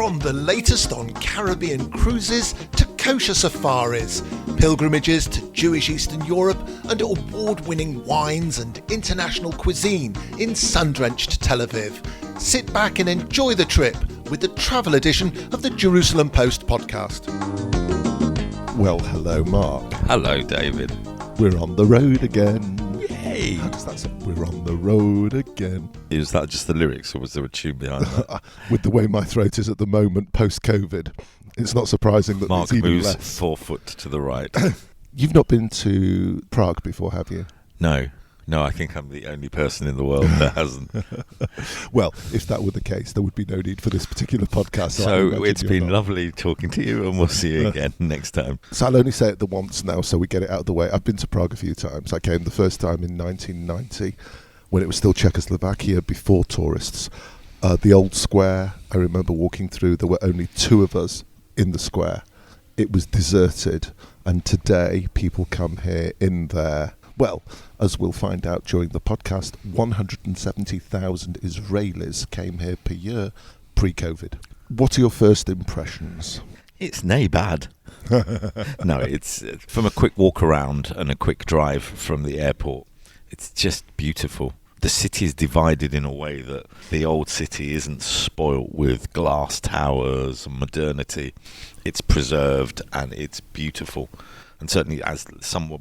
From the latest on Caribbean cruises to kosher safaris, pilgrimages to Jewish Eastern Europe, and award-winning wines and international cuisine in sun-drenched Tel Aviv. Sit back and enjoy the trip with the travel edition of the Jerusalem Post podcast. Well, hello, Mark. Hello, David. We're on the road again. Yay! How does that sound? We're on the road again. Is that just the lyrics, or was there a tune behind that? With the way my throat is at the moment, post-COVID, it's not surprising that Mark it's even moves less. 4 foot to the right. You've not been to Prague before, have you? No, I think I'm the only person in the world that hasn't. Well, if that were the case, there would be no need for this particular podcast. So it's been lovely talking to you, and we'll see you again next time. So I'll only say it the once now, so we get it out of the way. I've been to Prague a few times. I came the first time in 1990, when it was still Czechoslovakia, before tourists. The old square, I remember walking through, there were only 2 of us in the square. It was deserted, and today people come here in there. Well, as we'll find out during the podcast, 170,000 Israelis came here per year pre-COVID. What are your first impressions? It's nae bad. No, it's from a quick walk around and a quick drive from the airport. It's just beautiful. The city is divided in a way that the old city isn't spoilt with glass towers and modernity. It's preserved and it's beautiful. And certainly, as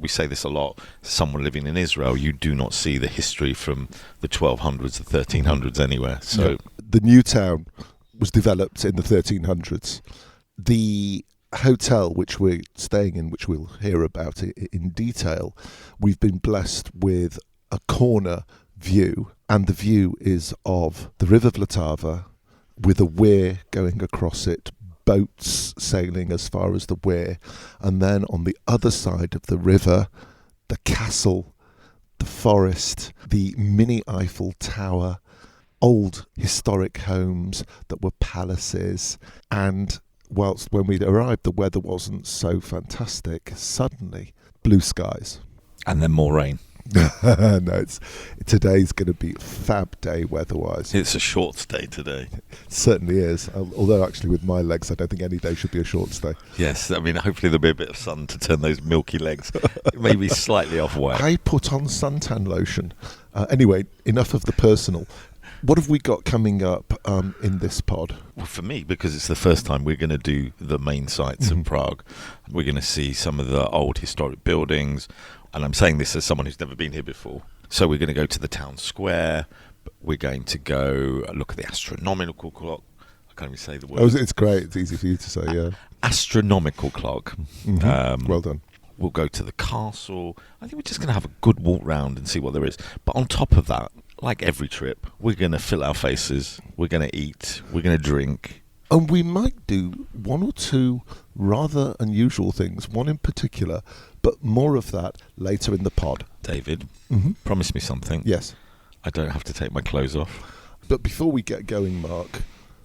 we say this a lot, someone living in Israel, you do not see the history from the 1200s, the 1300s anywhere. So yeah. The new town was developed in the 1300s. The hotel which we're staying in, which we'll hear about in detail, we've been blessed with a corner view, and the view is of the river Vlatava with a weir going across it, boats sailing as far as the weir, and then on the other side of the river, the castle, the forest, the mini Eiffel Tower, old historic homes that were palaces. And whilst when we arrived the weather wasn't so fantastic, suddenly blue skies. And then more rain. No, today's going to be a fab day weather-wise. It's a short stay today. It certainly is. Although actually with my legs, I don't think any day should be a short stay. Yes, I mean, hopefully there'll be a bit of sun to turn those milky legs maybe slightly off white. I put on suntan lotion. Anyway, enough of the personal. What have we got coming up in this pod? Well, for me, because it's the first time we're going to do the main sites of Prague, we're going to see some of the old historic buildings. And I'm saying this as someone who's never been here before. So we're going to go to the town square. We're going to go look at the astronomical clock. I can't even say the word. Oh, it's great. It's easy for you to say, yeah. Astronomical clock. Well done. We'll go to the castle. I think we're just going to have a good walk round and see what there is. But on top of that, like every trip, we're going to fill our faces. We're going to eat. We're going to drink. And we might do 1 or 2 rather unusual things, one in particular, but more of that later in the pod. David, promise me something. Yes. I don't have to take my clothes off. But before we get going, Mark,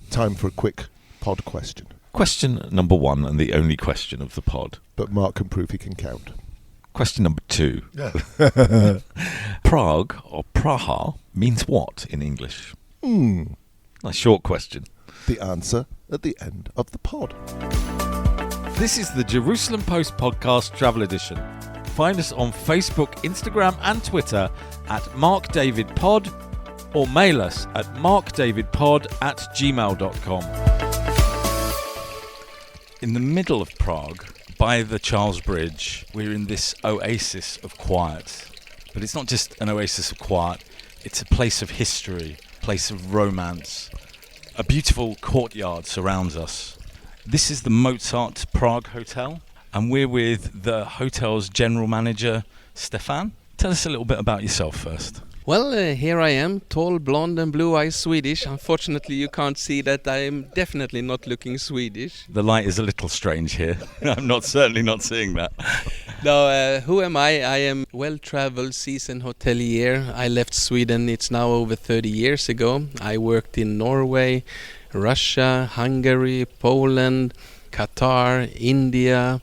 time for a quick pod question. Question number 1, and the only question of the pod. But Mark can prove he can count. Question number 2. Yeah. Prague, or Praha, means what in English? A short question. The answer at the end of the pod. This is the Jerusalem Post Podcast Travel Edition. Find us on Facebook, Instagram and Twitter at MarkDavidPod or mail us at markdavidpod@gmail.com. In the middle of Prague, by the Charles Bridge, we're in this oasis of quiet. But it's not just an oasis of quiet, it's a place of history, a place of romance. A beautiful courtyard surrounds us. This is the Mozart Prague Hotel, and we're with the hotel's general manager, Stefan. Tell us a little bit about yourself first. Well, here I am, tall, blonde and blue-eyed Swedish. Unfortunately, you can't see that I am definitely not looking Swedish. The light is a little strange here. I'm certainly not seeing that. No, who am I? I am well-traveled seasoned hotelier. I left Sweden, it's now over 30 years ago. I worked in Norway, Russia, Hungary, Poland, Qatar, India,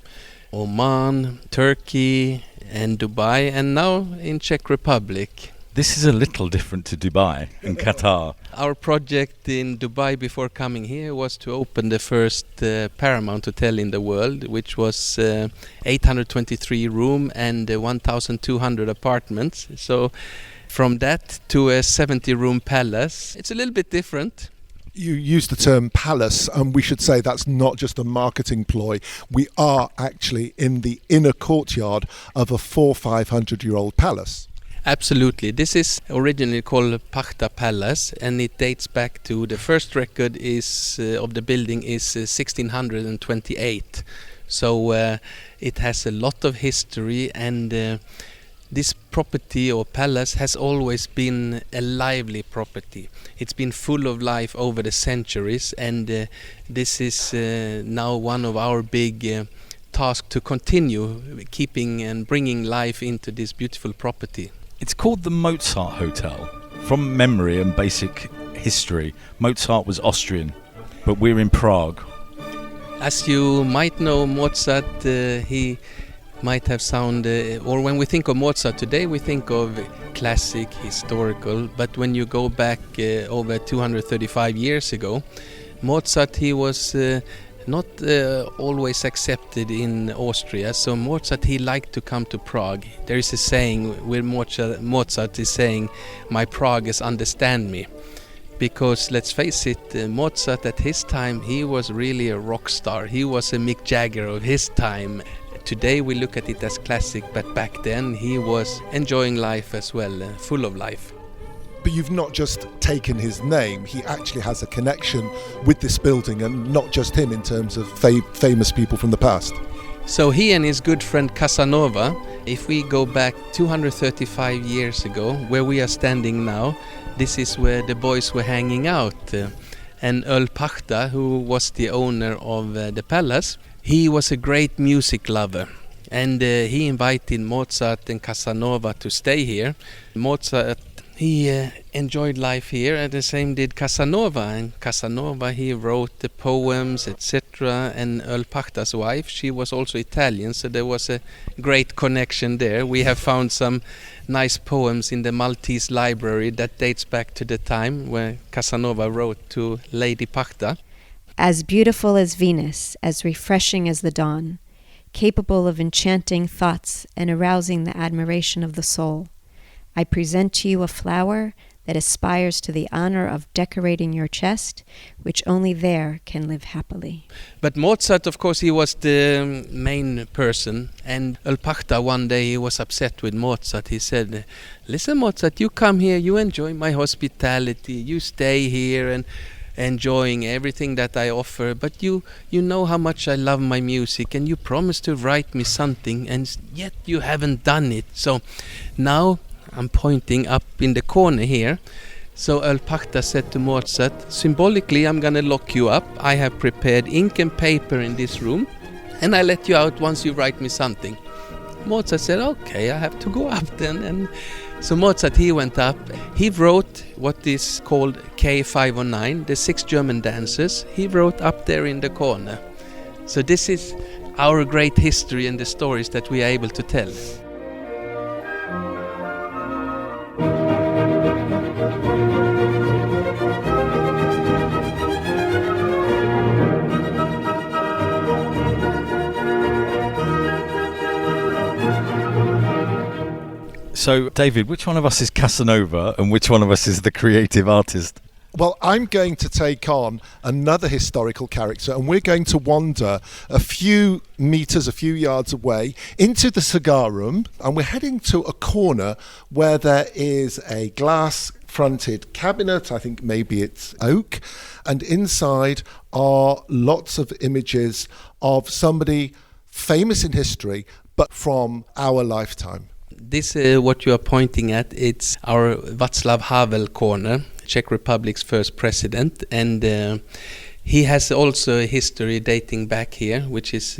Oman, Turkey and Dubai, and now in Czech Republic. This is a little different to Dubai and Qatar. Our project in Dubai before coming here was to open the first Paramount hotel in the world, which was 823 room and 1,200 apartments. So from that to a 70 room palace, it's a little bit different. You use the term palace, and we should say that's not just a marketing ploy. We are actually in the inner courtyard of a 500-year-old palace. Absolutely. This is originally called Pachta Palace, and it dates back to the first record is of the building is 1628. So it has a lot of history, and this property or palace has always been a lively property. It's been full of life over the centuries, and this is now one of our big tasks to continue keeping and bringing life into this beautiful property. It's called the Mozart Hotel. From memory and basic history, Mozart was Austrian, but we're in Prague. As you might know, Mozart, he might have or when we think of Mozart today, we think of classic, historical, but when you go back over 235 years ago, Mozart, he was not always accepted in Austria. So Mozart, he liked to come to Prague. There is a saying where Mozart is saying, "My Praguers understand me." Because let's face it, Mozart at his time, he was really a rock star. He was a Mick Jagger of his time. Today we look at it as classic, but back then he was enjoying life as well, full of life. But you've not just taken his name, he actually has a connection with this building, and not just him in terms of famous people from the past. So he and his good friend Casanova, if we go back 235 years ago, where we are standing now, this is where the boys were hanging out. And Earl Pachta, who was the owner of the palace, he was a great music lover. And he invited Mozart and Casanova to stay here. Mozart, he enjoyed life here, and the same did Casanova. And Casanova, he wrote the poems, etc. And Earl Pachta's wife, she was also Italian, so there was a great connection there. We have found some nice poems in the Maltese library that dates back to the time where Casanova wrote to Lady Pachta. As beautiful as Venus, as refreshing as the dawn, capable of enchanting thoughts and arousing the admiration of the soul, I present to you a flower that aspires to the honor of decorating your chest, which only there can live happily. But Mozart, of course, he was the main person, and Earl Pachta one day he was upset with Mozart. He said, "Listen, Mozart, you come here, you enjoy my hospitality, you stay here and enjoying everything that I offer, but you know how much I love my music, and you promised to write me something, and yet you haven't done it. So now I'm pointing up in the corner here." So Earl Pachta said to Mozart, "Symbolically, I'm gonna lock you up. I have prepared ink and paper in this room, and I let you out once you write me something." Mozart said, "Okay, I have to go up then." And so Mozart, he went up. He wrote what is called K509, the 6 German dancers. He wrote up there in the corner. So this is our great history and the stories that we are able to tell. So, David, which one of us is Casanova and which one of us is the creative artist? Well, I'm going to take on another historical character, and we're going to wander a few meters, a few yards away into the cigar room, and we're heading to a corner where there is a glass-fronted cabinet. I think maybe it's oak, and inside are lots of images of somebody famous in history, but from our lifetime. This, what you are pointing at, it's our Václav Havel corner, Czech Republic's first president, and he has also a history dating back here, which is,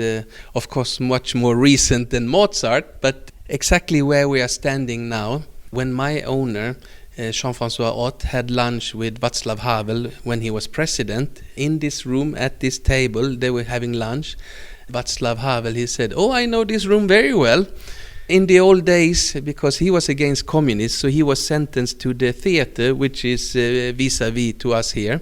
of course, much more recent than Mozart, but exactly where we are standing now, when my owner, Jean-François Ott, had lunch with Václav Havel when he was president, in this room, at this table, they were having lunch. Václav Havel, he said, "Oh, I know this room very well." In the old days, because he was against communists, so he was sentenced to the theater, which is vis-a-vis to us here.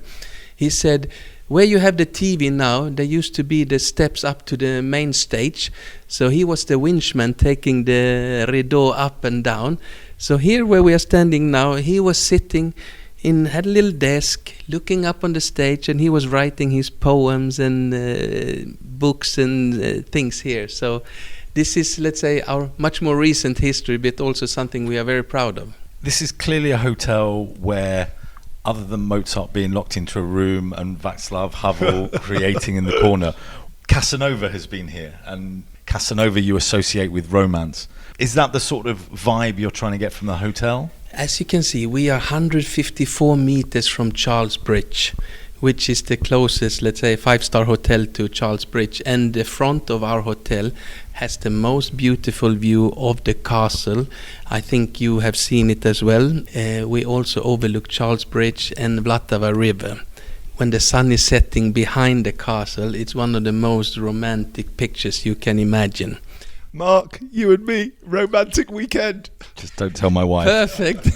He said, where you have the TV now, there used to be the steps up to the main stage. So he was the winchman taking the rideau up and down. So here where we are standing now, he was sitting had a little desk, looking up on the stage, and he was writing his poems and books and things here. So this is, let's say, our much more recent history, but also something we are very proud of. This is clearly a hotel where, other than Mozart being locked into a room and Václav Havel creating in the corner, Casanova has been here, and Casanova you associate with romance. Is that the sort of vibe you're trying to get from the hotel? As you can see, we are 154 meters from Charles Bridge, which is the closest, let's say, five-star hotel to Charles Bridge. And the front of our hotel has the most beautiful view of the castle. I think you have seen it as well. We also overlook Charles Bridge and Vlatava River. When the sun is setting behind the castle, it's one of the most romantic pictures you can imagine. Mark, you and me, romantic weekend. Just don't tell my wife. Perfect.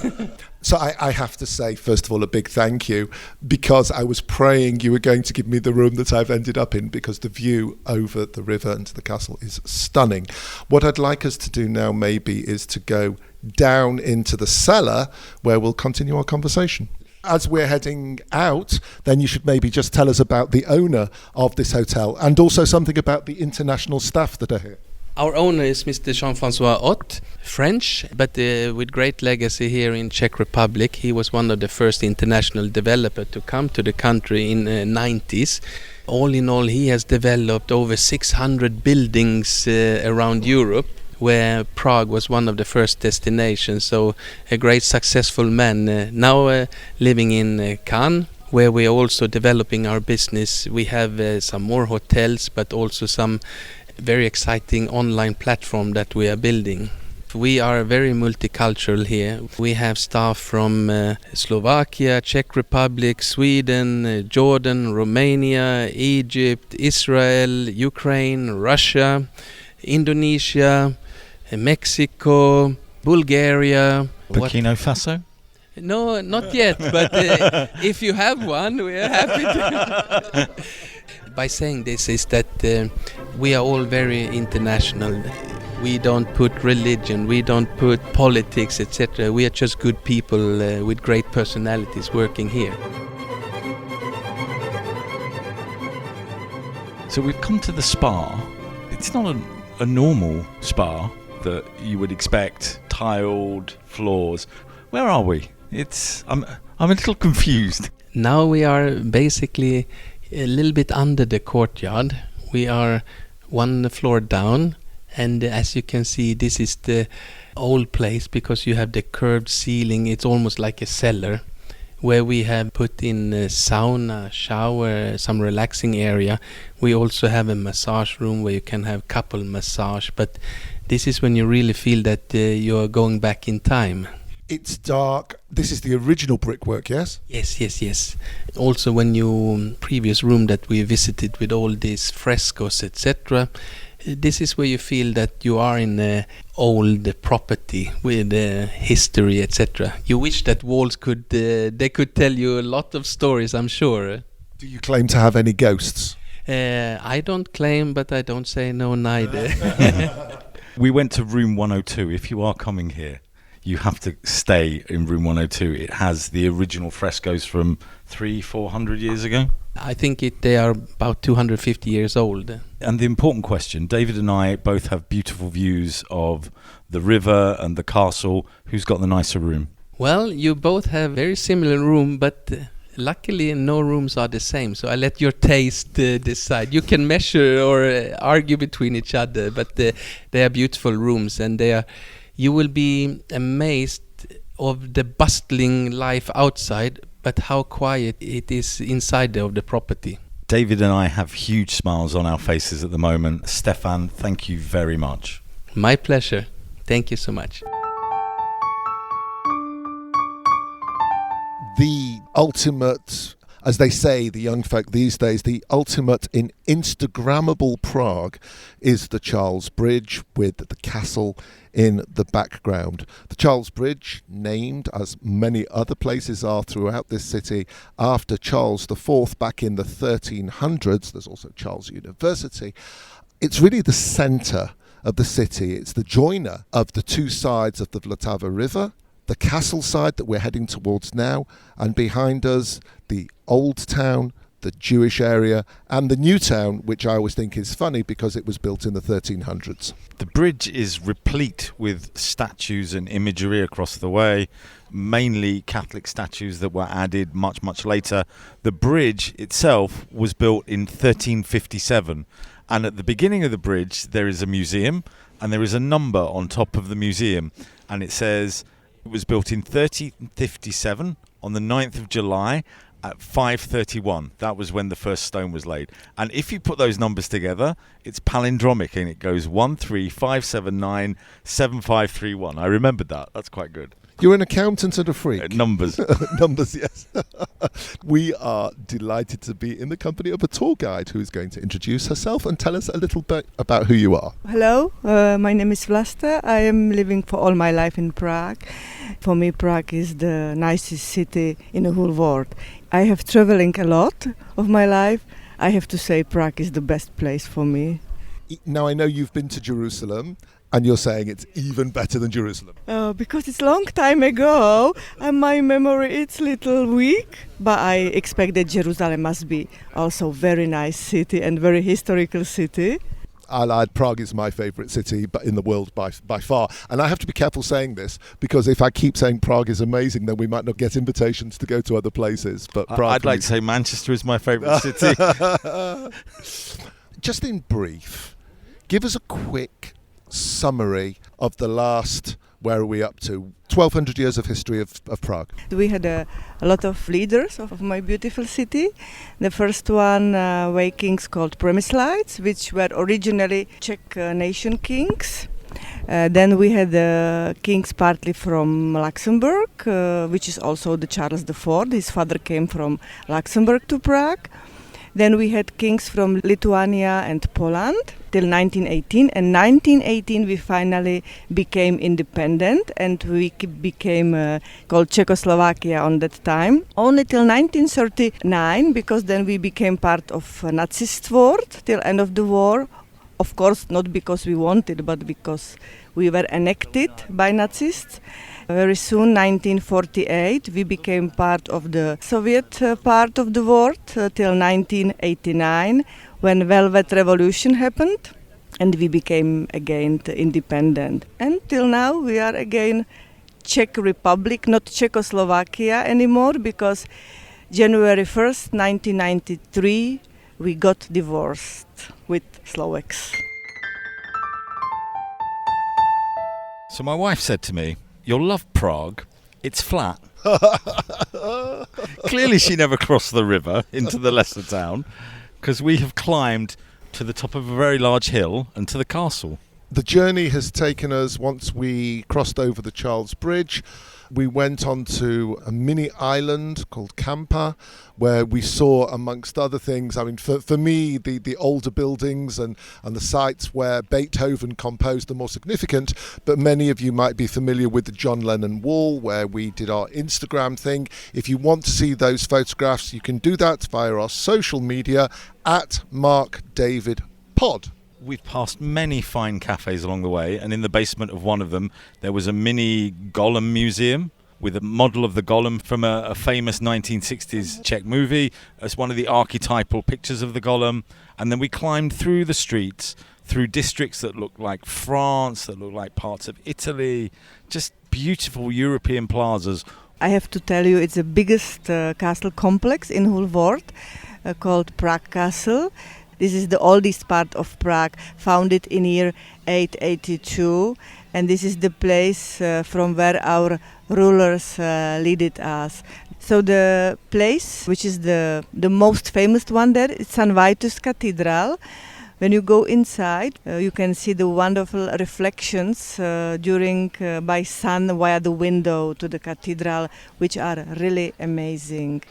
So I have to say, first of all, a big thank you, because I was praying you were going to give me the room that I've ended up in, because the view over the river and to the castle is stunning. What I'd like us to do now maybe is to go down into the cellar where we'll continue our conversation. As we're heading out, then you should maybe just tell us about the owner of this hotel and also something about the international staff that are here. Our owner is Mr. Jean-François Ott, French, but with great legacy here in Czech Republic. He was one of the first international developers to come to the country in the 90s. All in all, he has developed over 600 buildings around Europe, where Prague was one of the first destinations. So a great successful man, now living in Cannes, where we are also developing our business. We have some more hotels, but also some very exciting online platform that we are building. We are very multicultural here. We have staff from Slovakia, Czech Republic, Sweden, Jordan, Romania, Egypt, Israel, Ukraine, Russia, Indonesia, Mexico, Bulgaria. Burkina Faso? No, not yet, but if you have one, we are happy to. By saying this is that we are all very international. We don't put religion, we don't put politics, etc. We are just good people with great personalities working here. So we've come to the spa. It's not a normal spa that you would expect, tiled floors. Where are we? I'm a little confused. Now we are basically a little bit under the courtyard. We are one floor down, and as you can see, this is the old place because you have the curved ceiling. It's almost like a cellar where we have put in a sauna, shower, some relaxing area. We also have a massage room where you can have couple massage, but this is when you really feel that you're going back in time. It's dark. This is the original brickwork, yes? Yes. Also, when you previous room that we visited with all these frescoes, etc., this is where you feel that you are in an old property with history, etc. You wish that walls could they could tell you a lot of stories, I'm sure. Do you claim to have any ghosts? I don't claim, but I don't say no neither. We went to room 102. If you are coming here, you have to stay in room 102. It has the original frescoes from 300-400 years ago. I think they are about 250 years old. And the important question, David and I both have beautiful views of the river and the castle. Who's got the nicer room? Well, you both have very similar room, but luckily no rooms are the same. So I let your taste decide. You can measure or argue between each other, but they are beautiful rooms, and you will be amazed of the bustling life outside, but how quiet it is inside of the property. David and I have huge smiles on our faces at the moment. Stefan, thank you very much. My pleasure. Thank you so much. The ultimate As they say, the young folk these days, the ultimate in Instagrammable Prague is the Charles Bridge with the castle in the background. The Charles Bridge, named as many other places are throughout this city after Charles IV back in the 1300s. There's also Charles University. It's really the centre of the city. It's the joiner of the two sides of the Vlatava River, the castle side that we're heading towards now, and behind us, the old town, the Jewish area, and the new town, which I always think is funny because it was built in the 1300s. The bridge is replete with statues and imagery across the way, mainly Catholic statues that were added much, much later. The bridge itself was built in 1357, and at the beginning of the bridge there is a museum, and there is a number on top of the museum, and it says it was built in 1357 on the 9th of July at 5:31. That was when the first stone was laid. And if you put those numbers together, it's palindromic, and it goes 135797531. I remembered that. That's quite good. You're an accountant and a freak. Numbers. Numbers, yes. We are delighted to be in the company of a tour guide who is going to introduce herself and tell us a little bit about who you are. Hello, my name is Vlasta. I am living for all my life in Prague. For me, Prague is the nicest city in the whole world. I have traveling a lot of my life. I have to say Prague is the best place for me. Now, I know you've been to Jerusalem, and you're saying it's even better than Jerusalem. Because it's a long time ago, and my memory is little weak. But I expect that Jerusalem must be also very nice city and very historical city. I'll add, Prague is my favourite city but in the world by far. And I have to be careful saying this, because if I keep saying Prague is amazing, then we might not get invitations to go to other places. But Prague, I'd like to say Manchester is my favourite city. Just in brief, give us a quick summary of the last, where are we up to, 1200 years of history of Prague. We had a lot of leaders of my beautiful city. The first one were kings called Přemyslides, which were originally Czech nation kings. Then we had kings partly from Luxembourg, which is also the Charles IV. His father came from Luxembourg to Prague. Then we had kings from Lithuania and Poland till 1918. And 1918 we finally became independent, and we became called Czechoslovakia on that time. Only till 1939, because then we became part of Nacist world till end of the war. Of course, not because we wanted, but because we were annexed by Nazists. Very soon, 1948, we became part of the Soviet part of the world till 1989, when Velvet Revolution happened, and we became again independent. And till now, we are again Czech Republic, not Czechoslovakia anymore, because January 1st, 1993, we got divorced with Slovaks. So my wife said to me, "You'll love Prague. It's flat." Clearly she never crossed the river into the lesser town, because we have climbed to the top of a very large hill and to the castle. The journey has taken us, once we crossed over the Charles Bridge, we went on to a mini island called Kampa, where we saw, amongst other things, I mean, for me, the older buildings and the sites where Beethoven composed the more significant, but many of you might be familiar with the John Lennon Wall, where we did our Instagram thing. If you want to see those photographs, you can do that via our social media at MarkDavidPod. We've passed many fine cafes along the way, and in the basement of one of them there was a mini golem museum with a model of the golem from a famous 1960s Czech movie as one of the archetypal pictures of the golem. And then we climbed through the streets, through districts that looked like France, that looked like parts of Italy, just beautiful European plazas. I have to tell you, it's the biggest castle complex in whole world, called Prague Castle. This is the oldest part of Prague, founded in year 882, and this is the place from where our rulers leaded us. So the place, which is the most famous one there, is St. Vitus Cathedral. When you go inside, you can see the wonderful reflections by sun via the window to the cathedral, which are really amazing.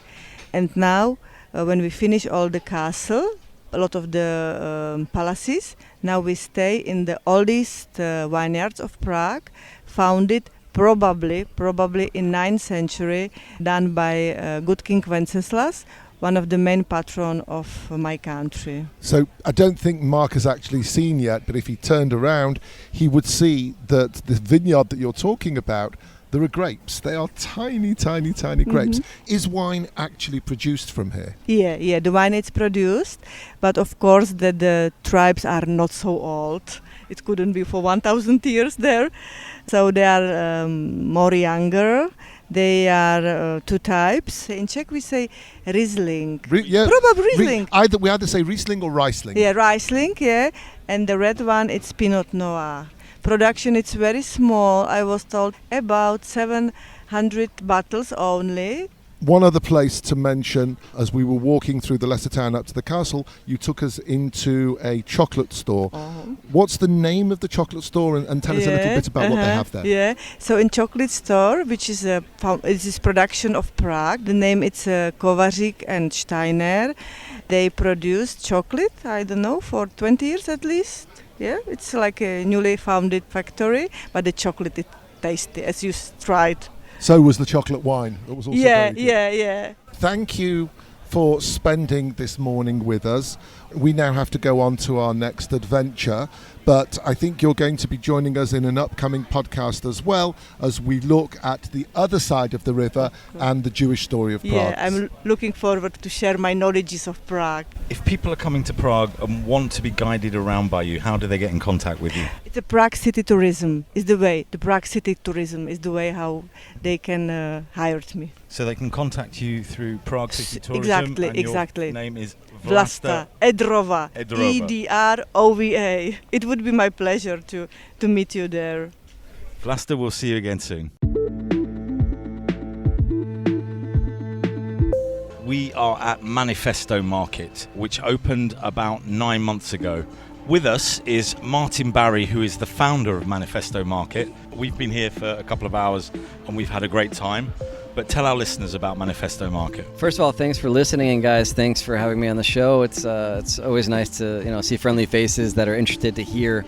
And now, when we finish all the castle, a lot of the palaces, now we stay in the oldest vineyards of Prague, founded probably in 9th century, done by good King Wenceslas, one of the main patron of my country. So I don't think Mark has actually seen yet, but if he turned around, he would see that the vineyard that you're talking about, there are grapes. They are tiny, tiny, tiny grapes. Is wine actually produced from here? Yeah, the wine is produced, but of course the tribes are not so old. It couldn't be for 1,000 years there. So they are more younger. They are two types. In Czech we say Riesling. Probably Riesling. We either say Riesling or Riesling. Yeah, Riesling, yeah. And the red one, it's Pinot Noir. Production, it's very small. I was told about 700 bottles only. One other place to mention, as we were walking through the lesser town up to the castle, you took us into a chocolate store. What's the name of the chocolate store, and tell us a little bit about what they have there? Yeah, so in chocolate store, which is a production of Prague, the name it's Kovařík and Steiner. They produce chocolate, I don't know, for 20 years at least. Yeah, it's like a newly founded factory, but the chocolate is tasty, as you tried. So was the chocolate wine. That was also very good. Yeah. Thank you for spending this morning with us. We now have to go on to our next adventure, but I think you're going to be joining us in an upcoming podcast as well, as we look at the other side of the river and the Jewish story of Prague. Yeah, I'm looking forward to share my knowledges of Prague. If people are coming to Prague and want to be guided around by you, how do they get in contact with you? It's a Prague City Tourism is the way. The Prague City Tourism is the way how they can hire me. So they can contact you through Prague City Tourism. Exactly. Your name is Vlasta Edrova. Edrova. It would be my pleasure to meet you there. Vlasta, we'll see you again soon. We are at Manifesto Market, which opened about 9 months ago. With us is Martin Barry, who is the founder of Manifesto Market. We've been here for a couple of hours and we've had a great time. But tell our listeners about Manifesto Market. First of all, thanks for listening, and guys, thanks for having me on the show. It's always nice to see friendly faces that are interested to hear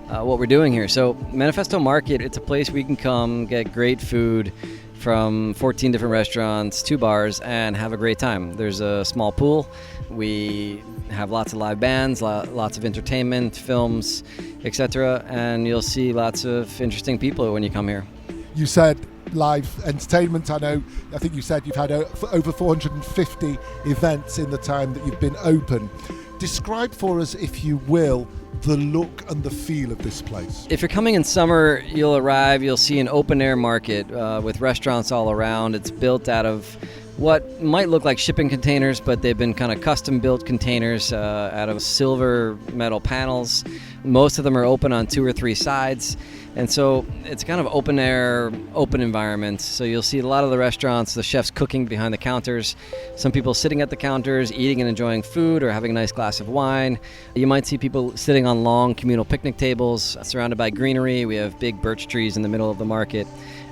what we're doing here. So Manifesto Market, it's a place where you can come, get great food from 14 different restaurants, 2 bars, and have a great time. There's a small pool. We have lots of live bands, lots of entertainment, films, etc. And you'll see lots of interesting people when you come here. You said live entertainment. I think you said you've had over 450 events in the time that you've been open. Describe for us, if you will, the look and the feel of this place. If you're coming in summer, you'll arrive, you'll see an open-air market with restaurants all around. It's built out of what might look like shipping containers, but they've been kind of custom-built containers out of silver metal panels. Most of them are open on 2 or 3 sides. And so it's kind of open air, open environment. So you'll see a lot of the restaurants, the chefs cooking behind the counters, some people sitting at the counters, eating and enjoying food or having a nice glass of wine. You might see people sitting on long communal picnic tables surrounded by greenery. We have big birch trees in the middle of the market.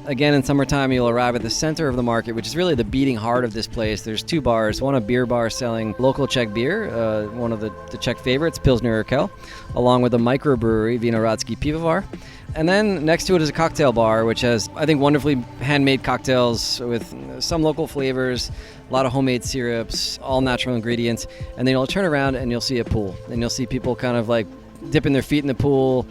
Again, in summertime, you'll arrive at the center of the market, which is really the beating heart of this place. There's 2 bars, one a beer bar selling local Czech beer, one of the Czech favorites, Pilsner Urquell, along with a microbrewery, Vinohradsky Pivovar. And then next to it is a cocktail bar, which has, I think, wonderfully handmade cocktails with some local flavors, a lot of homemade syrups, all natural ingredients. And then you'll turn around and you'll see a pool. And you'll see people kind of like dipping their feet in the pool,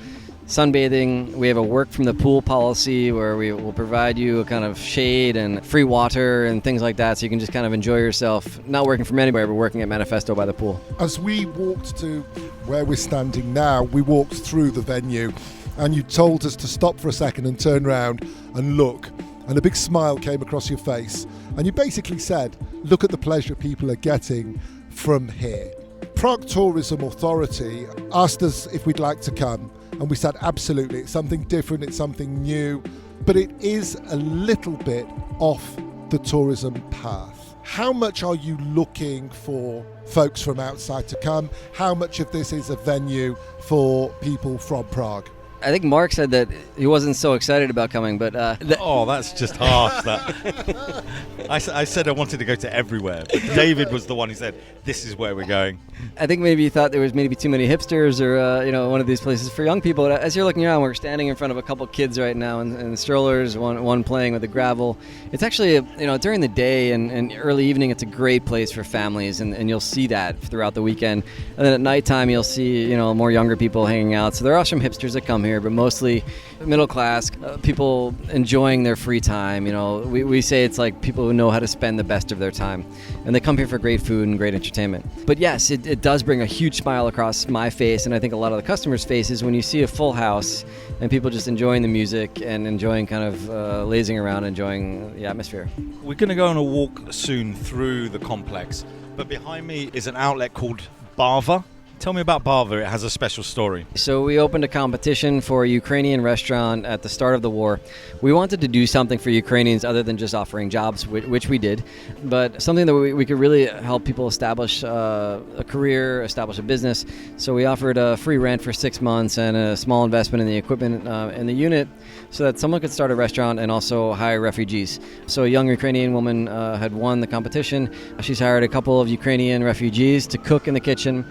sunbathing. We have a work from the pool policy where we will provide you a kind of shade and free water and things like that, so you can just kind of enjoy yourself, not working from anywhere, but working at Manifesto by the pool. As we walked to where we're standing now, we walked through the venue, and you told us to stop for a second and turn around and look, and a big smile came across your face, and you basically said, look at the pleasure people are getting from here. Prague Tourism Authority asked us if we'd like to come, and we said absolutely. It's something different, it's something new, but it is a little bit off the tourism path. How much are you looking for folks from outside to come? How much of this is a venue for people from Prague? I think Mark said that he wasn't so excited about coming, but Oh, that's just harsh. That I said I wanted to go to everywhere. But David was the one who said, "This is where we're going." I think maybe you thought there was maybe too many hipsters or one of these places for young people. But as you're looking around, we're standing in front of a couple kids right now in strollers, one playing with the gravel. It's actually during the day and early evening, it's a great place for families, and you'll see that throughout the weekend. And then at nighttime, you'll see more younger people hanging out. So there are some hipsters that come here, but mostly middle class people enjoying their free time. We say it's like people who know how to spend the best of their time, and they come here for great food and great entertainment. But yes, it does bring a huge smile across my face, and I think a lot of the customers' faces when you see a full house and people just enjoying the music and enjoying kind of lazing around, enjoying the atmosphere. We're going to go on a walk soon through the complex, but behind me is an outlet called Bava. Tell me about Bava. It has a special story. So we opened a competition for a Ukrainian restaurant at the start of the war. We wanted to do something for Ukrainians other than just offering jobs, which we did, but something that we could really help people establish a career, establish a business. So we offered a free rent for 6 months and a small investment in the equipment in the unit so that someone could start a restaurant and also hire refugees. So a young Ukrainian woman had won the competition. She's hired a couple of Ukrainian refugees to cook in the kitchen.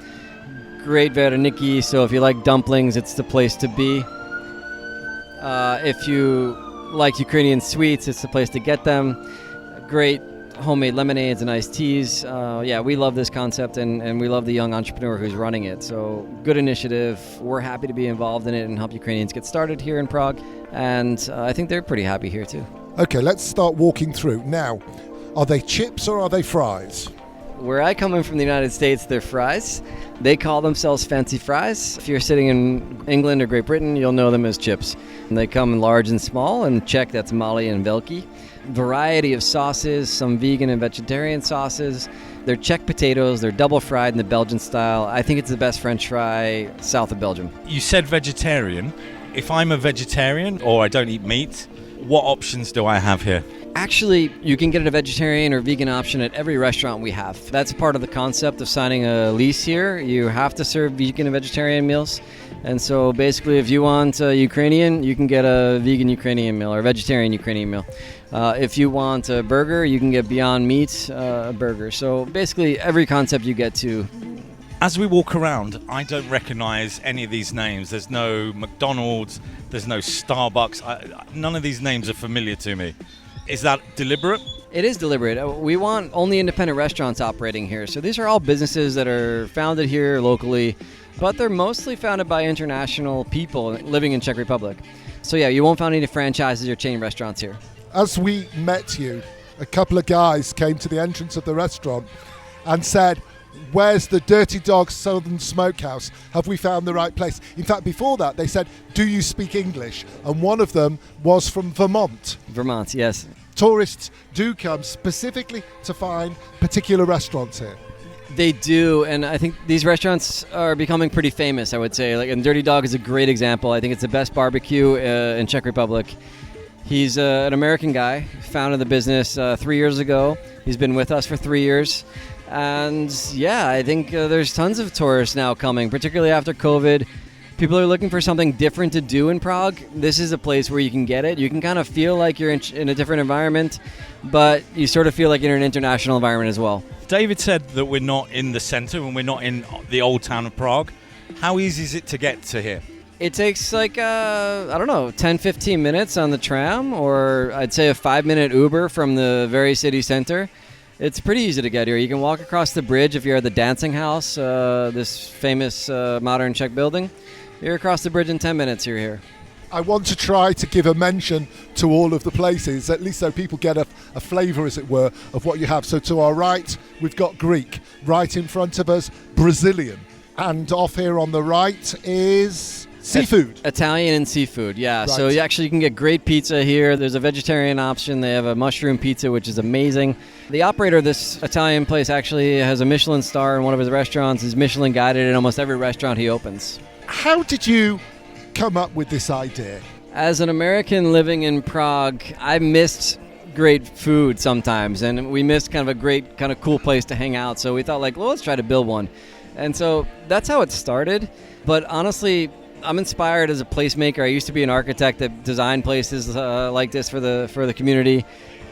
Great vereniki, so if you like dumplings, it's the place to be. If you like Ukrainian sweets, it's the place to get them. Great homemade lemonades and iced teas. We love this concept, and we love the young entrepreneur who's running it. So good initiative. We're happy to be involved in it and help Ukrainians get started here in Prague, and I think they're pretty happy here too. Okay, let's start walking through. Now, are they chips or are they fries? Where I come in from the United States, they're fries. They call themselves fancy fries. If you're sitting in England or Great Britain, you'll know them as chips. And they come in large and small. In Czech, that's mali and velki. Variety of sauces, some vegan and vegetarian sauces. They're Czech potatoes. They're double fried in the Belgian style. I think it's the best French fry south of Belgium. You said vegetarian. If I'm a vegetarian or I don't eat meat, what options do I have here? Actually, you can get a vegetarian or vegan option at every restaurant we have. That's part of the concept of signing a lease here. You have to serve vegan and vegetarian meals. And so basically, if you want Ukrainian, you can get a vegan Ukrainian meal or a vegetarian Ukrainian meal. If you want a burger, you can get Beyond Meat burger. So basically, every concept you get to. As we walk around, I don't recognize any of these names. There's no McDonald's, there's no Starbucks. None of these names are familiar to me. Is that deliberate? It is deliberate. We want only independent restaurants operating here. So these are all businesses that are founded here locally, but they're mostly founded by international people living in Czech Republic. So yeah, you won't find any franchises or chain restaurants here. As we met you, a couple of guys came to the entrance of the restaurant and said, "Where's the Dirty Dog Southern Smokehouse? Have we found the right place?" In fact, before that, they said, "Do you speak English?" And one of them was from Vermont. Vermont, yes. Tourists do come specifically to find particular restaurants here. They do, and I think these restaurants are becoming pretty famous, I would say. And Dirty Dog is a great example. I think it's the best barbecue in Czech Republic. He's an American guy, founded the business 3 years ago. He's been with us for 3 years. And yeah, I think there's tons of tourists now coming, particularly after COVID. People are looking for something different to do in Prague. This is a place where you can get it. You can kind of feel like you're in a different environment, but you sort of feel like you're in an international environment as well. David said that we're not in the center and we're not in the old town of Prague. How easy is it to get to here? It takes like, 10, 15 minutes on the tram, or I'd say a 5-minute Uber from the very city center. It's pretty easy to get here. You can walk across the bridge if you're at the Dancing House, this famous modern Czech building. You're across the bridge in 10 minutes, you're here. I want to try to give a mention to all of the places, at least so people get a flavour, as it were, of what you have. So to our right, we've got Greek. Right in front of us, Brazilian. And off here on the right is seafood. Italian and seafood, yeah. Right. So you can get great pizza here. There's a vegetarian option. They have a mushroom pizza, which is amazing. The operator of this Italian place actually has a Michelin star in one of his restaurants. He's Michelin guided in almost every restaurant he opens. How did you come up with this idea? As an American living in Prague, I missed great food sometimes, and we missed kind of a great, kind of cool place to hang out. So we thought, let's try to build one. And so that's how it started. But honestly, I'm inspired as a placemaker. I used to be an architect that designed places like this for the community,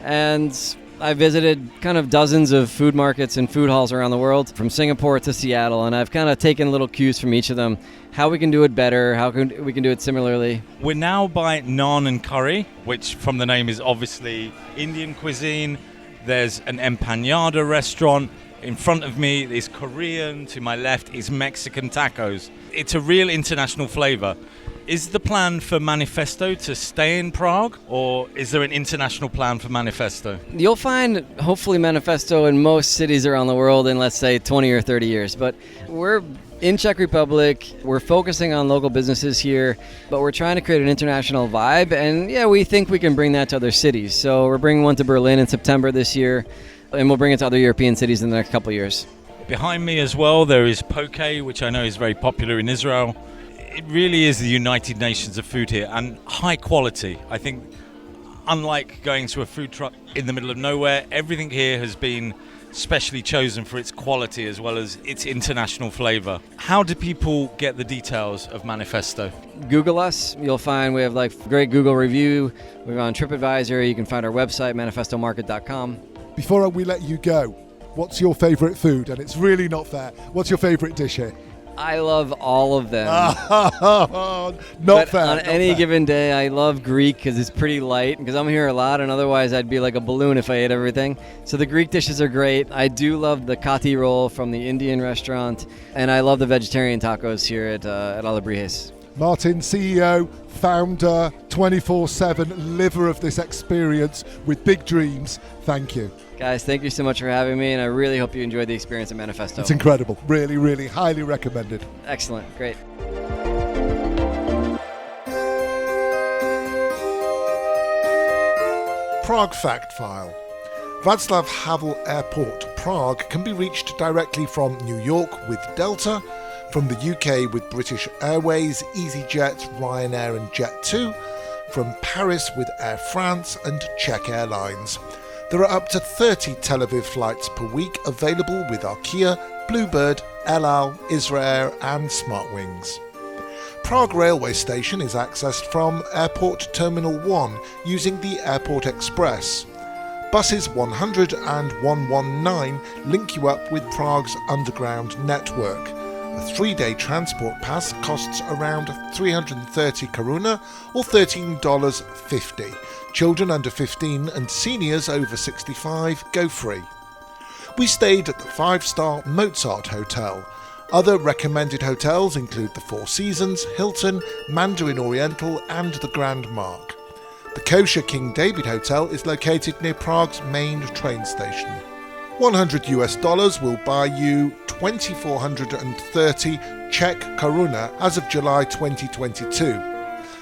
and I visited kind of dozens of food markets and food halls around the world, from Singapore to Seattle, and I've kind of taken little cues from each of them, how we can do it better, we can do it similarly. We're now by Naan and Curry, which from the name is obviously Indian cuisine. There's an empanada restaurant. In front of me is Korean, to my left is Mexican tacos. It's a real international flavor. Is the plan for Manifesto to stay in Prague, or is there an international plan for Manifesto? You'll find, hopefully, Manifesto in most cities around the world in, let's say, 20 or 30 years. But we're in Czech Republic, we're focusing on local businesses here, but we're trying to create an international vibe, and yeah, we think we can bring that to other cities. So we're bringing one to Berlin in September this year, and we'll bring it to other European cities in the next couple of years. Behind me as well, there is poke, which I know is very popular in Israel. It really is the United Nations of food here, and high quality. I think, unlike going to a food truck in the middle of nowhere, everything here has been specially chosen for its quality as well as its international flavor. How do people get the details of Manifesto? Google us. You'll find we have like great Google review. We're on TripAdvisor. You can find our website, manifestomarket.com. Before we let you go, what's your favourite food? And it's really not fair. What's your favourite dish here? I love all of them. Not fair. On any given day, I love Greek because it's pretty light, because I'm here a lot, and otherwise I'd be like a balloon if I ate everything. So the Greek dishes are great. I do love the kati roll from the Indian restaurant, and I love the vegetarian tacos here at Alebrijes. Martin, CEO, founder, 24/7 liver of this experience with big dreams. Thank you. Guys, thank you so much for having me, and I really hope you enjoyed the experience at Manifesto. It's incredible. Really, really highly recommended. Excellent. Great. Prague Fact File. Václav Havel Airport, Prague, can be reached directly from New York with Delta, from the UK with British Airways, EasyJet, Ryanair and Jet2, from Paris with Air France and Czech Airlines. There are up to 30 Tel Aviv flights per week available with Arkia, Bluebird, El Al, Israel and Smartwings. Prague railway station is accessed from Airport Terminal 1 using the Airport Express. Buses 100 and 119 link you up with Prague's underground network. A 3-day transport pass costs around 330 koruna or $13.50. Children under 15 and seniors over 65 go free. We stayed at the 5-star Mozart Hotel. Other recommended hotels include the Four Seasons, Hilton, Mandarin Oriental and the Grand Mark. The kosher King David Hotel is located near Prague's main train station. $100 will buy you 2,430 Czech koruna as of July 2022.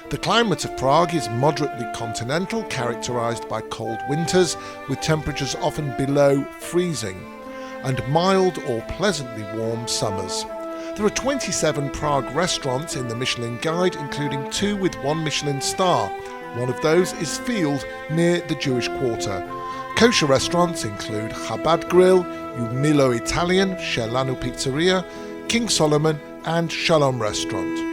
The climate of Prague is moderately continental, characterised by cold winters with temperatures often below freezing, and mild or pleasantly warm summers. There are 27 Prague restaurants in the Michelin Guide, including 2 with 1 Michelin star. One of those is Field near the Jewish Quarter. Kosher restaurants include Chabad Grill, Umilo Italian, Shelanu Pizzeria, King Solomon and Shalom Restaurant.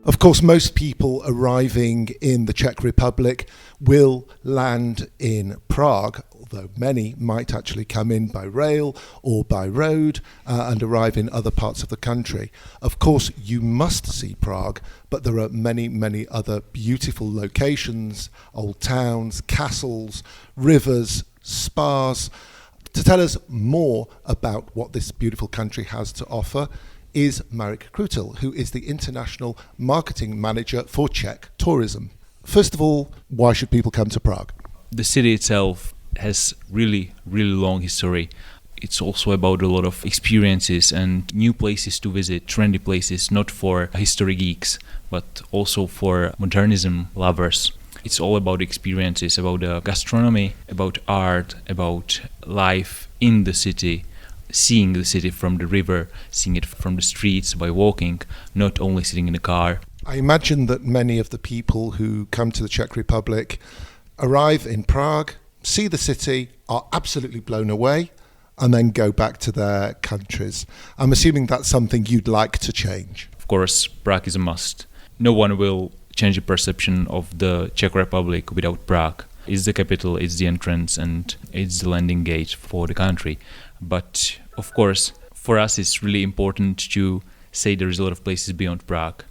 Of course, most people arriving in the Czech Republic will land in Prague, although many might actually come in by rail or by road and arrive in other parts of the country. Of course, you must see Prague, but there are many, many other beautiful locations, old towns, castles, rivers, spas. To tell us more about what this beautiful country has to offer is Marek Krutel, who is the International Marketing Manager for Czech Tourism. First of all, why should people come to Prague? The city itself has really long history. It's also about a lot of experiences and new places to visit, trendy places, not for history geeks, but also for modernism lovers. It's all about experiences, about gastronomy, about art, about life in the city, seeing the city from the river, seeing it from the streets by walking, not only sitting in a car. I imagine that many of the people who come to the Czech Republic arrive in Prague, see the city, are absolutely blown away, and then go back to their countries. I'm assuming that's something you'd like to change. Of course, Prague is a must. No one will change the perception of the Czech Republic without Prague. It's the capital, it's the entrance, and it's the landing gate for the country. But of course, for us it's really important to say there is a lot of places beyond Prague,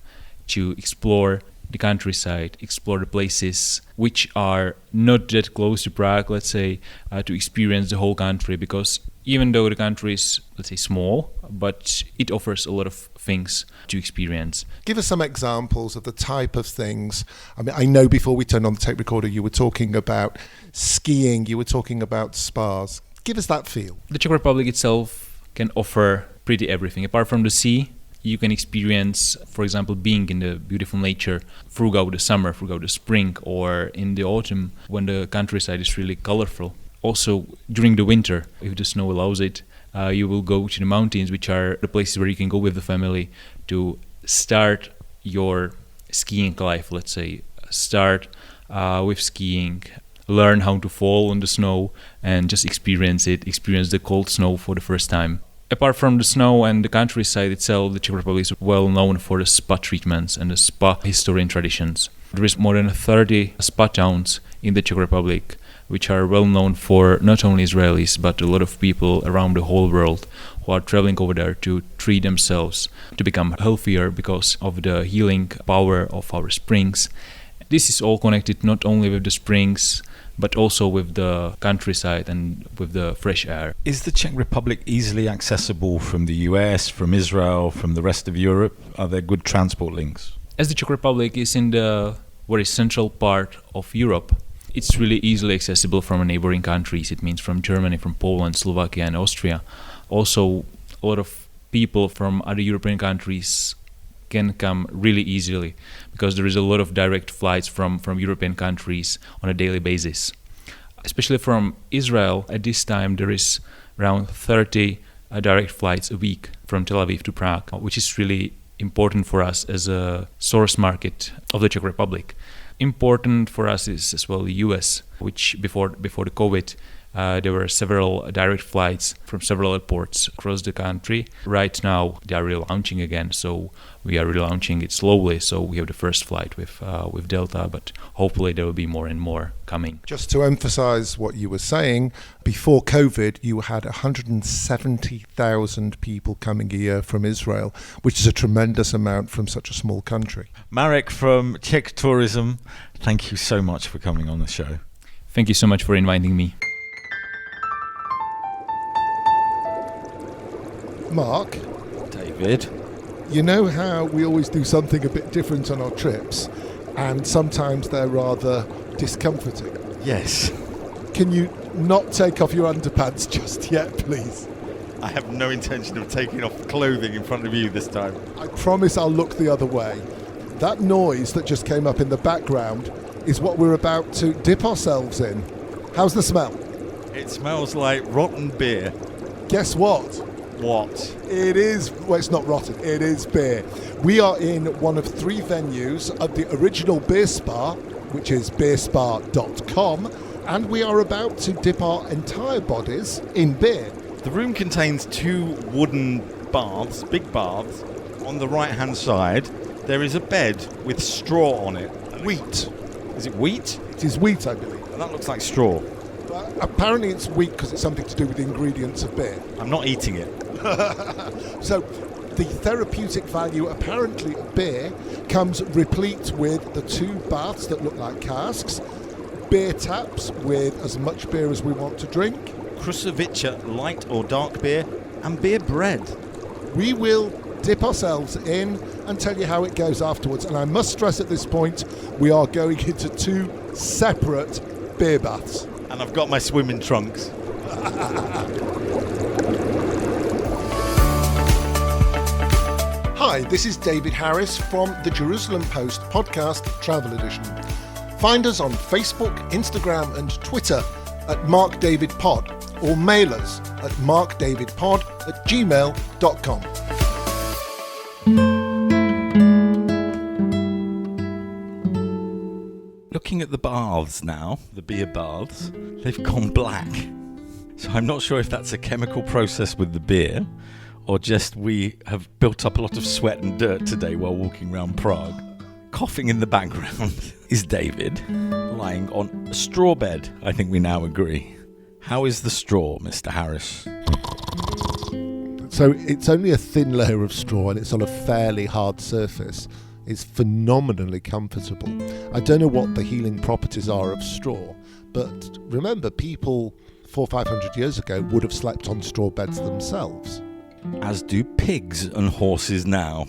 to explore the countryside, explore the places which are not that close to Prague, let's say, to experience the whole country, because even though the country is, let's say, small, but it offers a lot of things to experience. Give us some examples of the type of things. I mean, I know before we turned on the tape recorder, you were talking about skiing, you were talking about spas. Give us that feel. The Czech Republic itself can offer pretty everything. Apart from the sea, you can experience, for example, being in the beautiful nature throughout the summer, throughout the spring, or in the autumn when the countryside is really colorful. Also, during the winter, if the snow allows it, you will go to the mountains, which are the places where you can go with the family to start your skiing life, let's say. Start with skiing, learn how to fall on the snow, and just experience the cold snow for the first time. Apart from the snow and the countryside itself, the Czech Republic is well known for the spa treatments and the spa history and traditions. There is more than 30 spa towns in the Czech Republic, which are well known for not only Israelis, but a lot of people around the whole world who are traveling over there to treat themselves, to become healthier because of the healing power of our springs. This is all connected not only with the springs, but also with the countryside and with the fresh air. Is the Czech Republic easily accessible from the US, from Israel, from the rest of Europe? Are there good transport links? As the Czech Republic is in the very central part of Europe, it's really easily accessible from neighboring countries. It means from Germany, from Poland, Slovakia and Austria. Also, a lot of people from other European countries can come really easily because there is a lot of direct flights from European countries on a daily basis. Especially from Israel, at this time there is around 30 direct flights a week from Tel Aviv to Prague, which is really important for us as a source market of the Czech Republic. Important for us is as well the US, which before the COVID, there were several direct flights from several airports across the country. Right now, they are relaunching again, so we are relaunching it slowly. So we have the first flight with Delta, but hopefully there will be more and more coming. Just to emphasize what you were saying, before COVID, you had 170,000 people coming a year from Israel, which is a tremendous amount from such a small country. Marek from Czech Tourism, thank you so much for coming on the show. Thank you so much for inviting me. Mark, David, you know how we always do something a bit different on our trips, and sometimes they're rather discomforting. yes, Can you not take off your underpants just yet, please? I have no intention of taking off clothing in front of you this time. I promise I'll look the other way. That noise that just came up in the background is what we're about to dip ourselves in. How's the smell? It smells like rotten beer. Guess what? What? It is, well, it's not rotten, it is beer. We are in one of 3 venues of the original beer spa, which is beerspa.com, and we are about to dip our entire bodies in beer. The room contains 2 wooden baths, big baths. On the right-hand side, there is a bed with straw on it. Wheat. Is it wheat? It is wheat, I believe. That looks like straw. Apparently it's wheat because it's something to do with the ingredients of beer. I'm not eating it. So the therapeutic value apparently of beer comes replete with the 2 baths that look like casks, beer taps with as much beer as we want to drink, Krusovice light or dark beer, and beer bread. We will dip ourselves in and tell you how it goes afterwards. And I must stress at this point, we are going into 2 separate beer baths. And I've got my swimming trunks. Hi, this is David Harris from the Jerusalem Post podcast Travel Edition. Find us on Facebook, Instagram and Twitter at MarkDavidPod or mail us at markdavidpod@gmail.com. Looking at the baths now, the beer baths, they've gone black. So I'm not sure if that's a chemical process with the beer, or just we have built up a lot of sweat and dirt today while walking around Prague. Coughing in the background is David, lying on a straw bed, I think we now agree. How is the straw, Mr. Harris? So it's only a thin layer of straw and it's on a fairly hard surface. It's phenomenally comfortable. I don't know what the healing properties are of straw, but remember, people 400-500 years ago would have slept on straw beds themselves. As do pigs and horses now.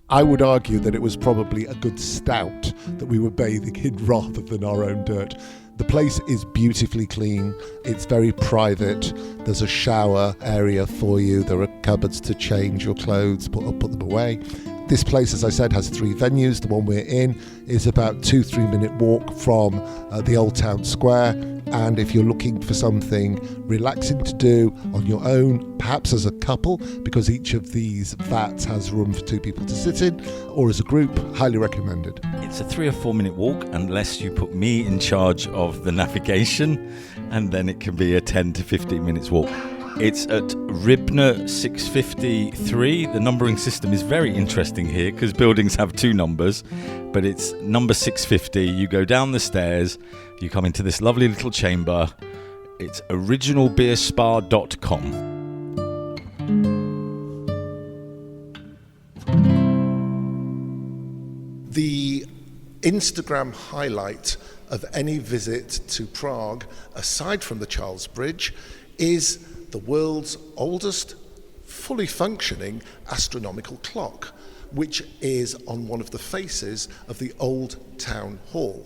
I would argue that it was probably a good stout that we were bathing in rather than our own dirt. The place is beautifully clean. It's very private. There's a shower area for you. There are cupboards to change your clothes, put them away. This place, as I said, has 3 venues. The one we're in is about 2-3 minute walk from the Old Town Square. And if you're looking for something relaxing to do on your own, perhaps as a couple, because each of these vats has room for 2 people to sit in, or as a group, highly recommended. It's a 3 or 4 minute walk unless you put me in charge of the navigation, and then it can be a 10 to 15 minutes walk. It's at Rybna 653. The numbering system is very interesting here because buildings have 2 numbers, but it's number 650. You go down the stairs, you come into this lovely little chamber. It's originalbeerspa.com. The Instagram highlight of any visit to Prague, aside from the Charles Bridge, is the world's oldest fully functioning astronomical clock, which is on one of the faces of the old town hall.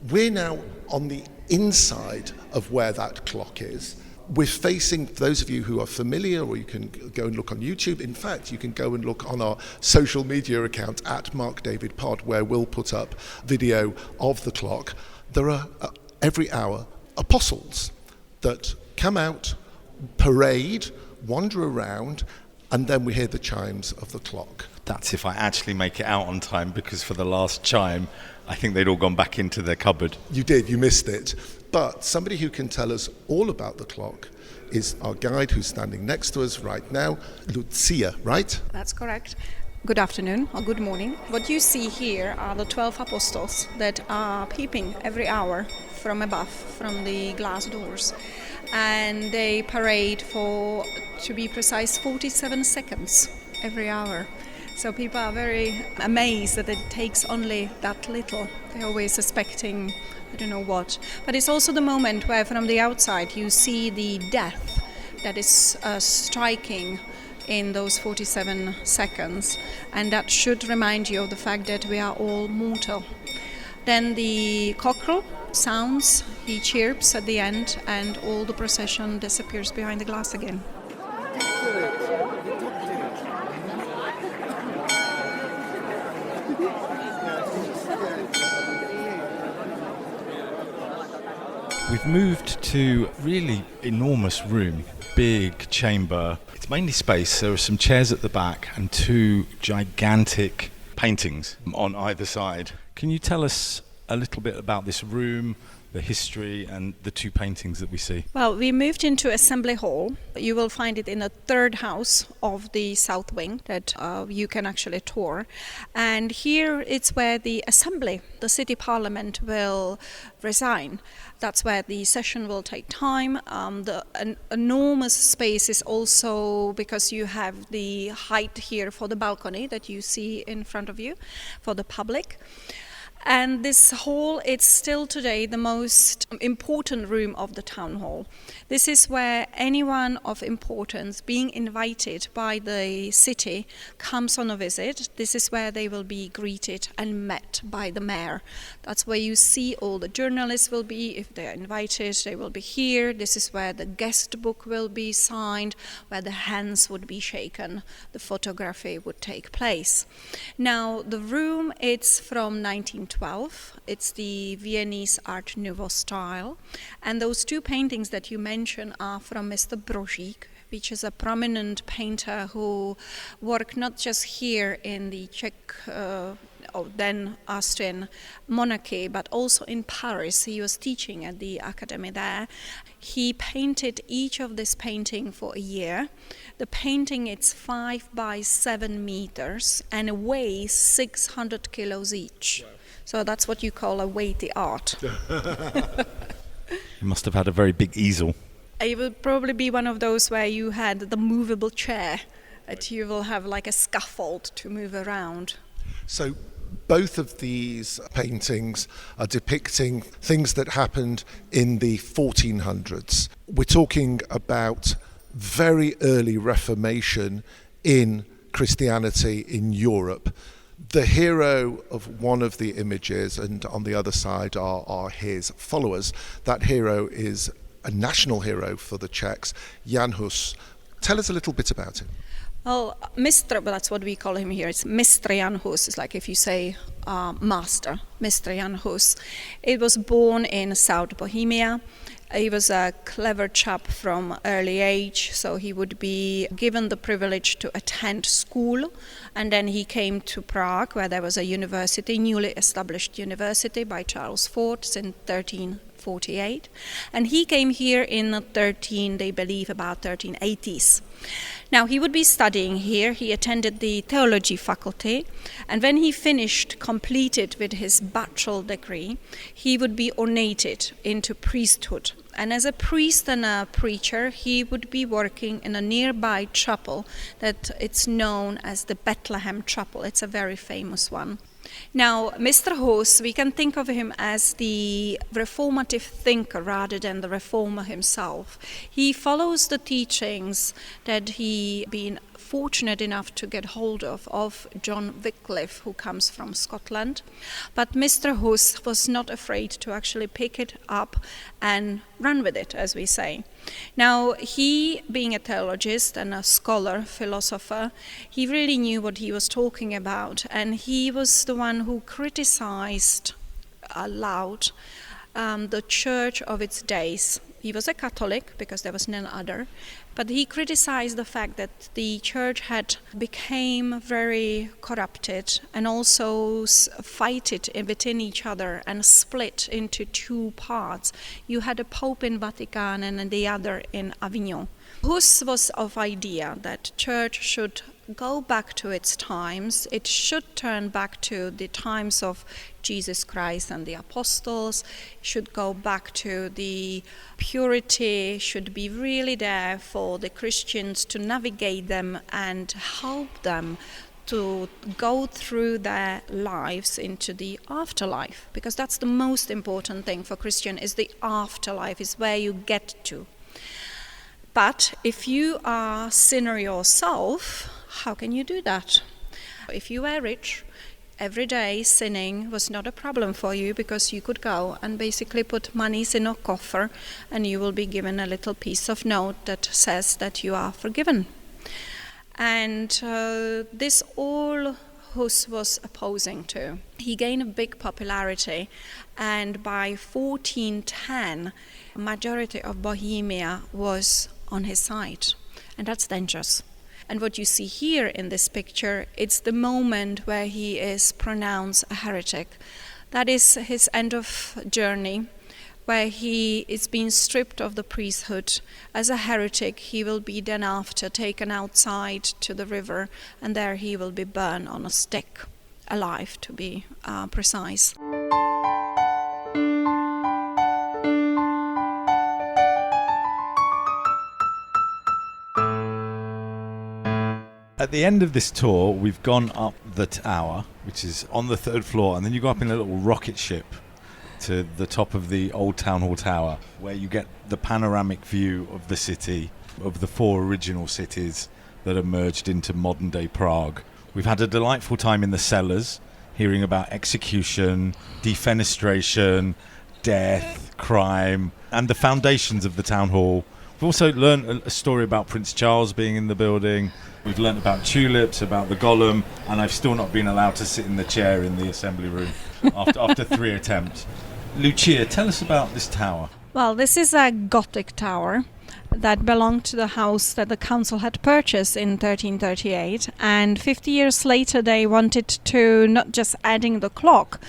We're now on the inside of where that clock is. We're facing, for those of you who are familiar, or you can go and look on YouTube. In fact, you can go and look on our social media account at MarkDavidPod, where we'll put up video of the clock. There are, every hour, apostles that come out, parade, wander around, and then we hear the chimes of the clock. That's if I actually make it out on time, because for the last chime, I think they'd all gone back into their cupboard. You did, you missed it. But somebody who can tell us all about the clock is our guide who's standing next to us right now, Lucia, right? That's correct. Good afternoon or good morning. What you see here are the 12 apostles that are peeping every hour from above, from the glass doors. And they parade for, to be precise, 47 seconds every hour. So people are very amazed that it takes only that little. They're always expecting, I don't know what. But it's also the moment where from the outside you see the death that is striking in those 47 seconds. And that should remind you of the fact that we are all mortal. Then the cockerel sounds, he chirps at the end, and all the procession disappears behind the glass again. We've moved to a really enormous room, big chamber. It's mainly space. There are some chairs at the back and 2 gigantic paintings on either side. Can you tell us a little bit about this room, the history, and the 2 paintings that we see? Well, we moved into Assembly Hall. You will find it in a 3rd house of the South Wing that you can actually tour. And here it's where the Assembly, the City Parliament, will resign. That's where the session will take time. An enormous space is also because you have the height here for the balcony that you see in front of you for the public. And this hall, it's still today the most important room of the town hall. This is where anyone of importance being invited by the city comes on a visit. This is where they will be greeted and met by the mayor. That's where you see all the journalists will be. If they're invited, they will be here. This is where the guest book will be signed, where the hands would be shaken, the photography would take place. Now, the room, it's from 1912. It's the Viennese Art Nouveau style. And those 2 paintings that you mentioned are from Mr. Brožík, which is a prominent painter who worked not just here in the Czech of then Austrian monarchy, but also in Paris. He was teaching at the academy there. He painted each of this painting for a year. The painting, it's 5 by 7 meters and weighs 600 kilos each. Wow. So that's what you call a weighty art. You must have had a very big easel. It would probably be one of those where you had the movable chair, that you will have like a scaffold to move around. So both of these paintings are depicting things that happened in the 1400s. We're talking about very early Reformation in Christianity in Europe. The hero of one of the images, and on the other side are his followers. That hero is a national hero for the Czechs, Jan Hus. Tell us a little bit about him. Well, Mistr, that's what we call him here. It's Mistr Jan Hus. It's like if you say master, Mistr Jan Hus. He was born in South Bohemia. He was a clever chap from early age, so he would be given the privilege to attend school, and then he came to Prague, where there was a university, newly established university by Charles IV in 1348, and he came here in they believe about 1380s. Now, he would be studying here. He attended the theology faculty, and when he completed with his bachelor degree, he would be ornated into priesthood. And as a priest and a preacher, he would be working in a nearby chapel that it's known as the Bethlehem Chapel. It's a very famous one. Now, Mr. Hus, we can think of him as the reformative thinker rather than the reformer himself. He follows the teachings that he been fortunate enough to get hold of John Wycliffe, who comes from Scotland. But Mr. Hus was not afraid to actually pick it up and run with it, as we say. Now, he, being a theologist and a scholar, philosopher, he really knew what he was talking about, and he was the one who criticized aloud the church of its days. He was a Catholic, because there was none other, but he criticized the fact that the church had become very corrupted and also fighted within each other and split into two parts. You had a pope in Vatican and the other in Avignon. Hus was of idea that church should go back to its times. It should turn back to the times of Jesus Christ and the apostles, should go back to the purity, should be really there for the Christians to navigate them and help them to go through their lives into the afterlife, because that's the most important thing for Christian, is the afterlife, is where you get to. But if you are a sinner yourself, how can you do that? If you were rich, every day sinning was not a problem for you, because you could go and basically put monies in a coffer and you will be given a little piece of note that says that you are forgiven. And this all Hus was opposing to. He gained a big popularity, and by 1410, majority of Bohemia was on his side, and that's dangerous. And what you see here in this picture, it's the moment where he is pronounced a heretic. That is his end of journey, where he is being stripped of the priesthood. As a heretic, he will be then after taken outside to the river, and there he will be burned on a stick, alive to be precise. At the end of this tour, we've gone up the tower, which is on the 3rd floor, and then you go up in a little rocket ship to the top of the old town hall tower, where you get the panoramic view of the city, of the 4 original cities that are merged into modern-day Prague. We've had a delightful time in the cellars, hearing about execution, defenestration, death, crime, and the foundations of the town hall. We've also learned a story about Prince Charles being in the building. We've learnt about tulips, about the golem, and I've still not been allowed to sit in the chair in the assembly room after 3 attempts. Lucia, tell us about this tower. Well, this is a Gothic tower. that belonged to the house that the council had purchased in 1338, and 50 years later they wanted to not just adding the clock,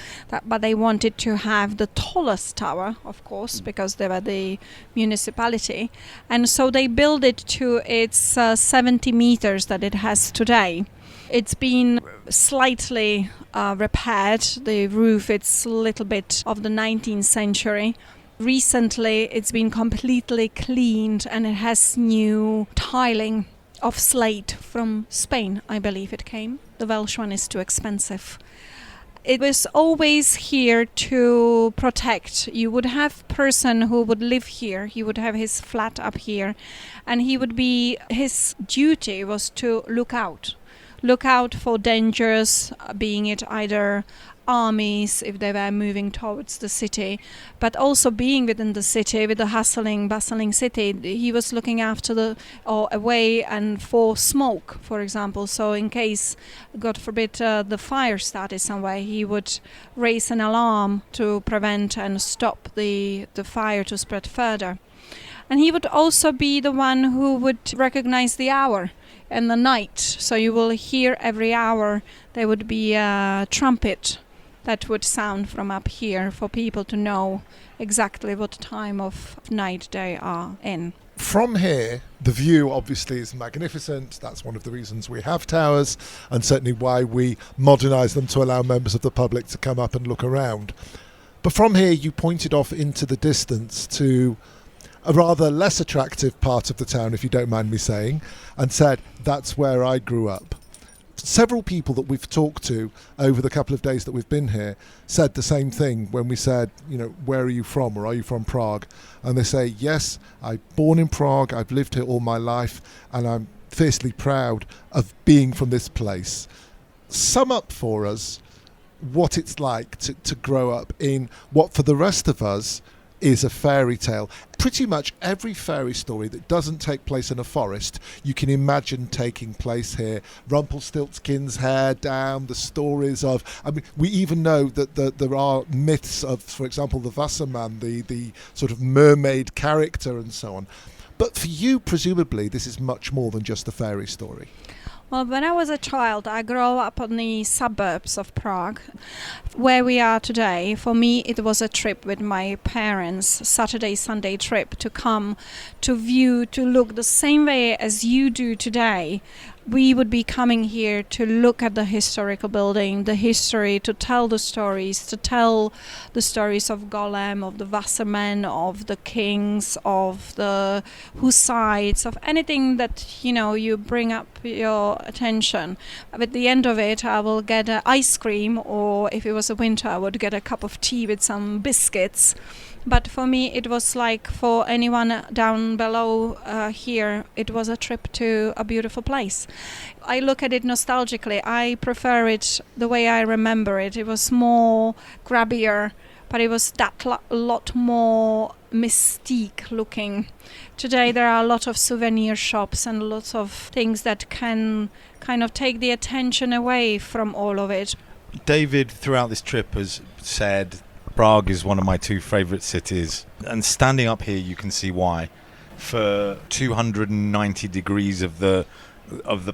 but they wanted to have the tallest tower, of course, because they were the municipality, and so they built it to its 70 meters that it has today. It's been slightly repaired. The roof, it's a little bit of the 19th century. Recently, it's been completely cleaned and it has new tiling of slate from Spain, I believe it came. The Welsh one is too expensive. It was always here to protect. You would have person who would live here. He would have his flat up here, and his duty was to look out for dangers, being it either armies if they were moving towards the city, but also being within the city, with the bustling city, he was looking after away and for smoke, for example. So in case, God forbid, the fire started somewhere, he would raise an alarm to prevent and stop the fire to spread further. And he would also be the one who would recognize the hour and the night. So you will hear every hour there would be a trumpet that would sound from up here for people to know exactly what time of night they are in. From here, the view obviously is magnificent. That's one of the reasons we have towers, and certainly why we modernise them to allow members of the public to come up and look around. But from here, you pointed off into the distance to a rather less attractive part of the town, if you don't mind me saying, and said, that's where I grew up. Several people that we've talked to over the couple of days that we've been here said the same thing when we said, where are you from, or are you from Prague? And they say, yes, I'm born in Prague, I've lived here all my life, and I'm fiercely proud of being from this place. Sum up for us what it's like to grow up in what for the rest of us is a fairy tale. Pretty much every fairy story that doesn't take place in a forest, you can imagine taking place here. Rumpelstiltskin's hair down, the stories of... we even know that there are myths of, for example, the Wasserman, the sort of mermaid character and so on. But for you, presumably, this is much more than just a fairy story. Well, when I was a child, I grew up on the suburbs of Prague. Where we are today, for me, it was a trip with my parents, Saturday, Sunday trip, to come to view, to look the same way as you do today. We would be coming here to look at the historical building, the history, to tell the stories of Golem, of the Wasserman, of the kings, of the Hussites, of anything that, you bring up your attention. At the end of it, I will get an ice cream, or if it was a winter, I would get a cup of tea with some biscuits. But for me, it was like for anyone down below here, it was a trip to a beautiful place. I look at it nostalgically. I prefer it the way I remember it. It was more grabbier, but it was that lot more mystique looking. Today there are a lot of souvenir shops and lots of things that can kind of take the attention away from all of it. David, throughout this trip, has said Prague is one of my two favourite cities, and standing up here you can see why. For 290 degrees of the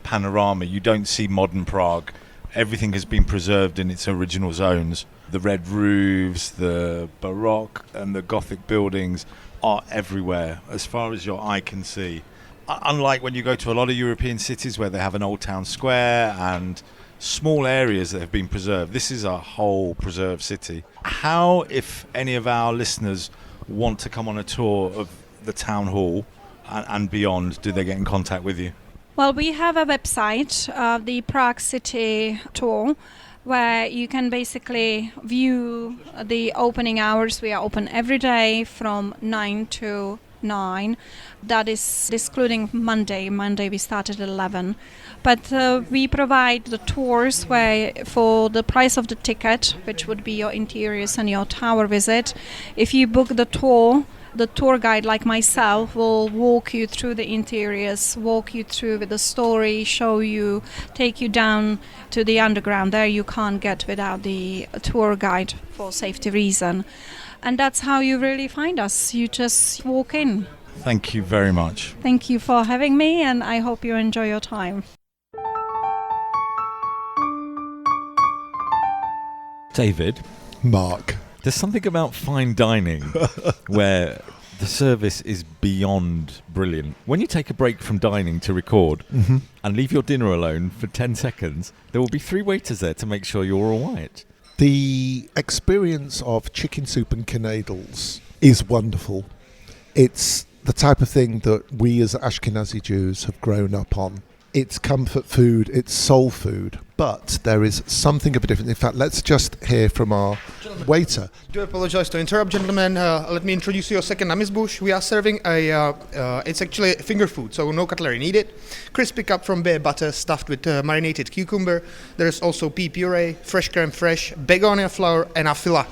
panorama, you don't see modern Prague. Everything has been preserved in its original zones. The red roofs, the Baroque and the Gothic buildings are everywhere as far as your eye can see. Unlike when you go to a lot of European cities where they have an old town square and small areas that have been preserved, this is a whole preserved city. How, if any of our listeners want to come on a tour of the town hall and beyond, do they get in contact with you? Well, we have a website, the Prague City Tour, where you can basically view the opening hours. We are open every day from 9 to 9. That is excluding Monday. Monday we start at 11. But we provide the tours where for the price of the ticket, which would be your interiors and your tower visit. If you book the tour guide like myself will walk you through the interiors, walk you through with the story, show you, take you down to the underground. There you can't get without the tour guide for safety reason. And that's how you really find us. You just walk in. Thank you very much. Thank you for having me, and I hope you enjoy your time. David, Mark. there's something about fine dining where the service is beyond brilliant. When you take a break from dining to record and leave your dinner alone for 10 seconds, there will be 3 waiters there to make sure you're all right. The experience of chicken soup and canadles is wonderful. It's the type of thing that we as Ashkenazi Jews have grown up on. It's comfort food, it's soul food, but there is something of a difference. In fact, let's just hear from our waiter. I do apologize to interrupt, gentlemen. Let me introduce you a second amizbush. We are serving it's actually finger food, so no cutlery needed. Crispy cup from bear butter stuffed with marinated cucumber. There's also pea puree, fresh creme fraiche, begonia flour, and afila.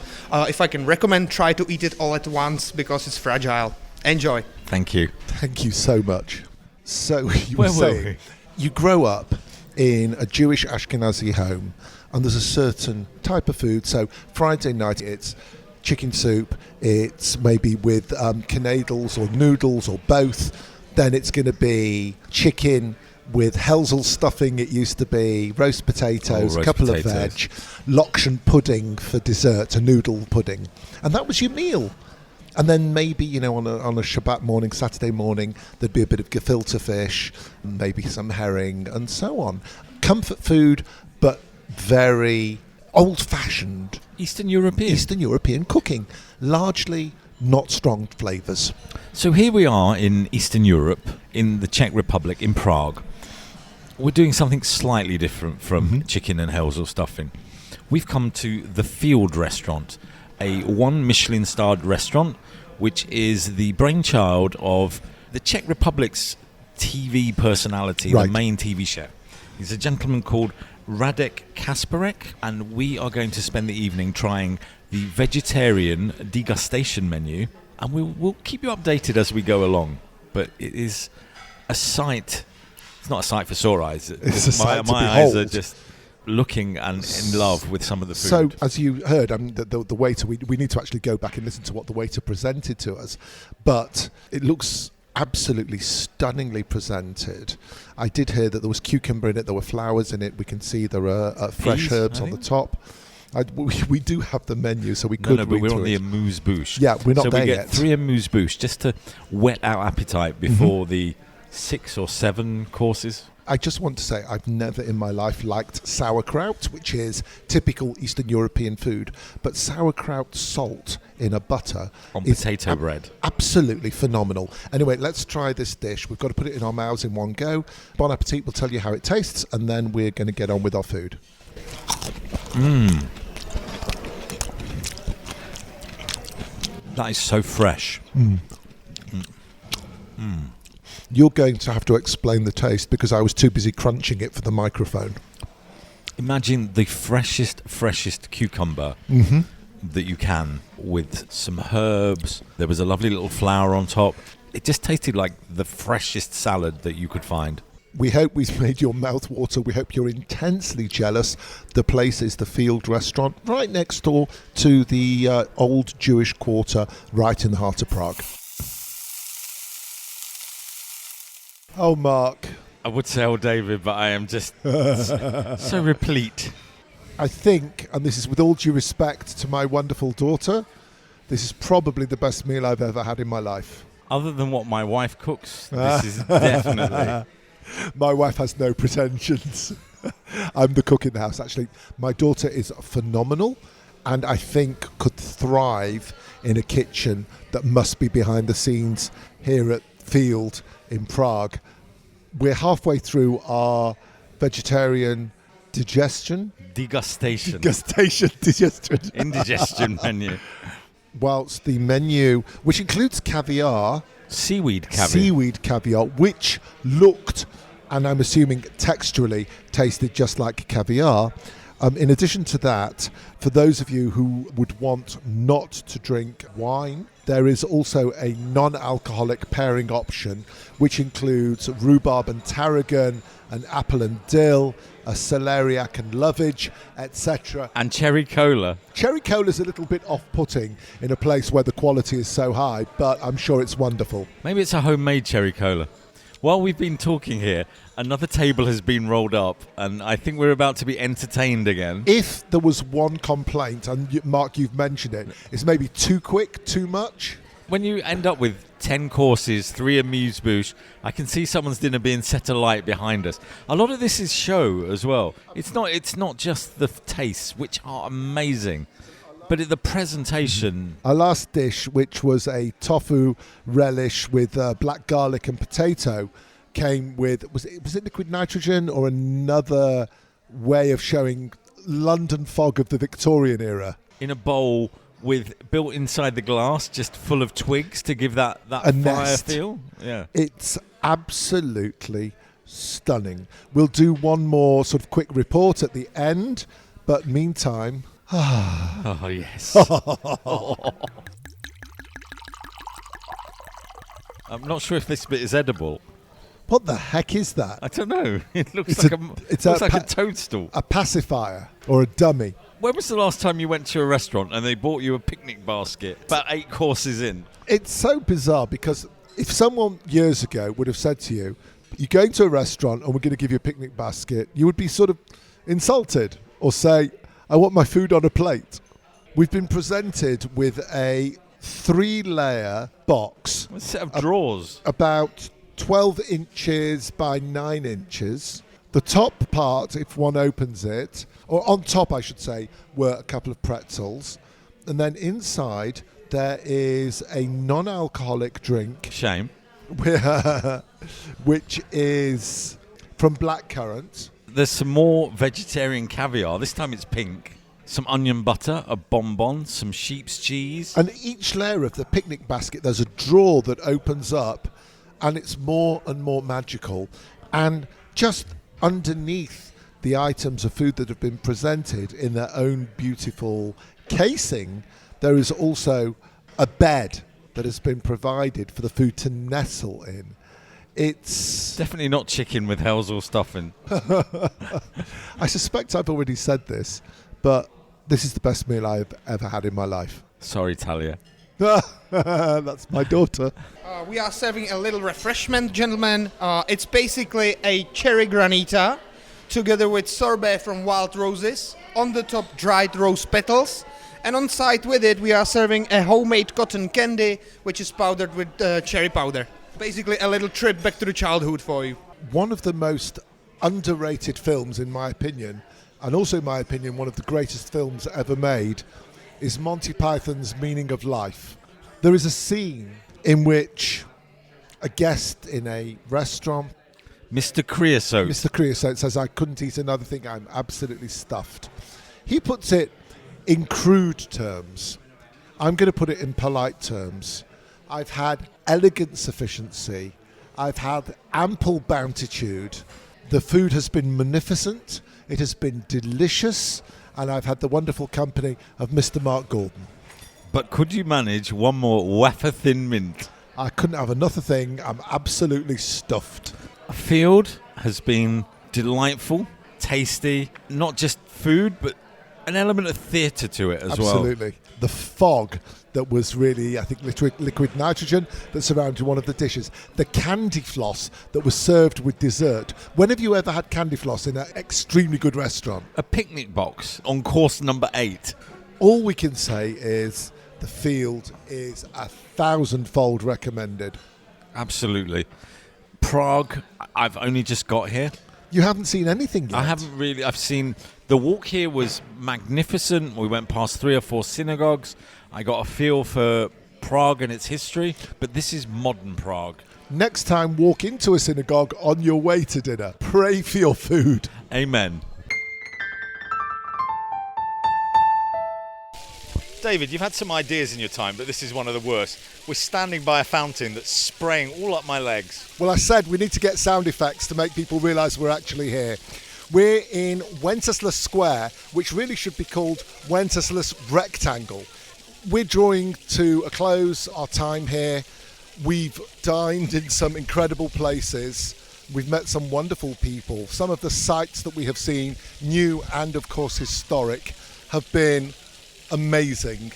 If I can recommend, try to eat it all at once because it's fragile. Enjoy. Thank you. Thank you so much. So you Where were were saying, you grow up in a Jewish Ashkenazi home and there's a certain type of food. So Friday night it's chicken soup, it's maybe with canadles or noodles or both. Then it's going to be chicken with Helzel stuffing, it used to be, roast potatoes, a couple of veg, Lokshan pudding for dessert, a noodle pudding. And that was your meal. And then maybe, you know, on a Shabbat morning, Saturday morning, there'd be a bit of gefilte fish, maybe some herring, and so on. Comfort food, but very old-fashioned. Eastern European cooking. Largely not strong flavours. So here we are in Eastern Europe, in the Czech Republic, in Prague. We're doing something slightly different from chicken and Helzel stuffing. We've come to the Field Restaurant, a 1 Michelin-starred restaurant, which is the brainchild of the Czech Republic's TV personality, the main TV chef. He's a gentleman called Radek Kasparek, and we are going to spend the evening trying the vegetarian degustation menu, and we'll keep you updated as we go along. But it is a sight. It's not a sight for sore eyes. It's a sight to behold. My eyes are just looking and in love with some of the food. So, as you heard, the waiter, we need to actually go back and listen to what the waiter presented to us, but it looks absolutely stunningly presented. I did hear that there was cucumber in it, there were flowers in it, we can see there are fresh herbs on the top. We do have the menu, so we could read but we're through on the it. amuse-bouche. Yeah, we're not there So yet. we get 3 amuse-bouche just to whet our appetite before the 6 or 7 courses. I just want to say I've never in my life liked sauerkraut, which is typical Eastern European food, but sauerkraut salt in a butter on is potato bread. Absolutely phenomenal. Anyway, let's try this dish. We've got to put it in our mouths in one go. Bon appetit, we'll tell you how it tastes, and then we're going to get on with our food. That is so fresh. You're going to have to explain the taste because I was too busy crunching it for the microphone. Imagine the freshest cucumber that you can with some herbs. There was a lovely little flower on top. It just tasted like the freshest salad that you could find. We hope we've made your mouth water. We hope you're intensely jealous. The place is the Field Restaurant, right next door to the old Jewish quarter, right in the heart of Prague. Oh, Mark. I would say, oh, David, but I am just so replete. I think, and this is with all due respect to my wonderful daughter, this is probably the best meal I've ever had in my life. Other than what my wife cooks, this is definitely... My wife has no pretensions. I'm the cook in the house. Actually, my daughter is phenomenal and I think could thrive in a kitchen that must be behind the scenes here at Field in Prague. We're halfway through our vegetarian degustation indigestion menu. Whilst the menu, which includes caviar, seaweed caviar, which looked, and I'm assuming texturally tasted just like caviar. In addition to that, for those of you who would want not to drink wine, there is also a non-alcoholic pairing option, which includes rhubarb and tarragon, an apple and dill, a celeriac and lovage, etc. And cherry cola. Cherry cola is a little bit off-putting in a place where the quality is so high, but I'm sure it's wonderful. Maybe it's a homemade cherry cola. While we've been talking here, another table has been rolled up, and I think we're about to be entertained again. If there was one complaint, and Mark, you've mentioned it, it's maybe too quick, too much. When you end up with 10 courses, 3 amuse-bouche, I can see someone's dinner being set alight behind us. A lot of this is show as well. It's not just the tastes, which are amazing, but the presentation. Our last dish, which was a tofu relish with black garlic and potato, came with, was it liquid nitrogen or another way of showing London fog of the Victorian era? In a bowl built inside the glass, just full of twigs to give that a fire nest. feel. Yeah, it's absolutely stunning. We'll do one more sort of quick report at the end, but meantime. Oh yes. I'm not sure if this bit is edible. What the heck is that? I don't know. It looks like a toadstool. A pacifier or a dummy. When was the last time you went to a restaurant and they bought you a picnic basket about 8 courses in? It's so bizarre because if someone years ago would have said to you, you're going to a restaurant and we're going to give you a picnic basket, you would be sort of insulted or say, I want my food on a plate. We've been presented with a 3-layer box. A set of drawers. About 12 inches by 9 inches. The top part, if one opens it, or on top I should say, were a couple of pretzels. And then inside there is a non-alcoholic drink. Shame. Which is from blackcurrant. There's some more vegetarian caviar. This time it's pink. Some onion butter, a bonbon, some sheep's cheese. And each layer of the picnic basket, there's a drawer that opens up, and it's more and more magical. And just underneath the items of food that have been presented in their own beautiful casing, there is also a bed that has been provided for the food to nestle in. It's definitely not chicken with Hell's stuffing. I suspect I've already said this, but this is the best meal I've ever had in my life. Sorry, Talia. That's my daughter. We are serving a little refreshment, gentlemen. It's basically a cherry granita together with sorbet from wild roses. On the top, dried rose petals. And on side with it, we are serving a homemade cotton candy, which is powdered with cherry powder. Basically a little trip back to the childhood for you. One of the most underrated films, in my opinion, and also in my opinion, one of the greatest films ever made, is Monty Python's Meaning of Life. There is a scene in which a guest in a restaurant, Mr. Creosote says, I couldn't eat another thing, I'm absolutely stuffed. He puts it in crude terms. I'm going to put it in polite terms. I've had elegant sufficiency. I've had ample bountitude. The food has been magnificent. It has been delicious. And I've had the wonderful company of Mr. Mark Gordon. But could you manage one more wafer thin mint? I couldn't have another thing. I'm absolutely stuffed. A field has been delightful, tasty, not just food, but an element of theatre to it as well. Absolutely. The fog that was really, I think, liquid nitrogen that surrounded one of the dishes. The candy floss that was served with dessert. When have you ever had candy floss in an extremely good restaurant? A picnic box on course number 8. All we can say is the field is 1,000-fold recommended. Absolutely. Prague, I've only just got here. You haven't seen anything yet? I haven't really. I've seen the walk here was magnificent. We went past 3 or 4 synagogues. I got a feel for Prague and its history, but this is modern Prague. Next time, walk into a synagogue on your way to dinner. Pray for your food. Amen. David, you've had some ideas in your time, but this is one of the worst. We're standing by a fountain that's spraying all up my legs. Well, I said we need to get sound effects to make people realise we're actually here. We're in Wenceslas Square, which really should be called Wenceslas Rectangle. we're drawing to a close our time here. We've dined in some incredible places. We've met some wonderful people. Some of the sights that we have seen, new and of course historic, have been amazing.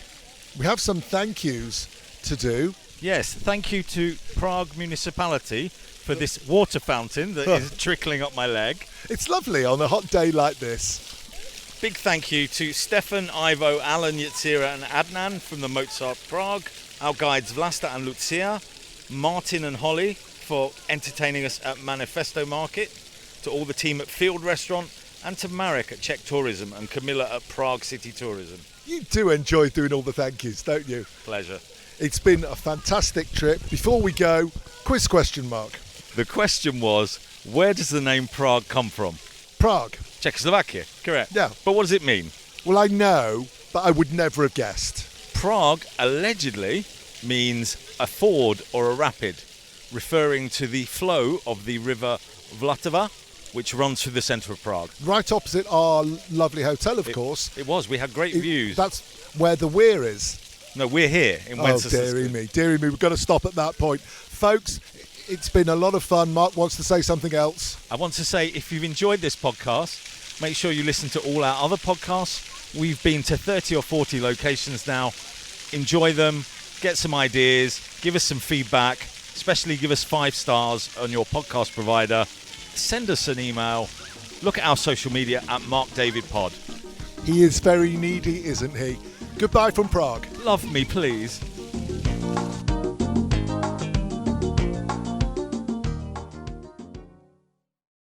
We have some thank yous to do. Yes, thank you to Prague Municipality for this water fountain that is trickling up my leg. It's lovely on a hot day like this. Big thank you to Stefan, Ivo, Alan, Yatsira and Adnan from the Mozart Prague, our guides Vlasta and Lucia, Martin and Holly for entertaining us at Manifesto Market, to all the team at Field Restaurant, and to Marek at Czech Tourism and Camilla at Prague City Tourism. You do enjoy doing all the thank yous, don't you? Pleasure. It's been a fantastic trip. Before we go, quiz question, Mark. The question was, where does the name Prague come from? Prague. Czechoslovakia, correct. Yeah. But what does it mean? Well, I know, but I would never have guessed. Prague allegedly means a ford or a rapid, referring to the flow of the river Vlatava, which runs through the centre of Prague. Right opposite our lovely hotel, of course. It was. We had great views. That's where the weir is. No, we're here in Wenceslas. Oh, dearie me. We've got to stop at that point. Folks, it's been a lot of fun. Mark wants to say something else. I want to say, if you've enjoyed this podcast, make sure you listen to all our other podcasts. We've been to 30 or 40 locations now. Enjoy them. Get some ideas. Give us some feedback. Especially give us 5 stars on your podcast provider. Send us an email. Look at our social media at MarkDavidPod. He is very needy, isn't he? Goodbye from Prague. Love me, please.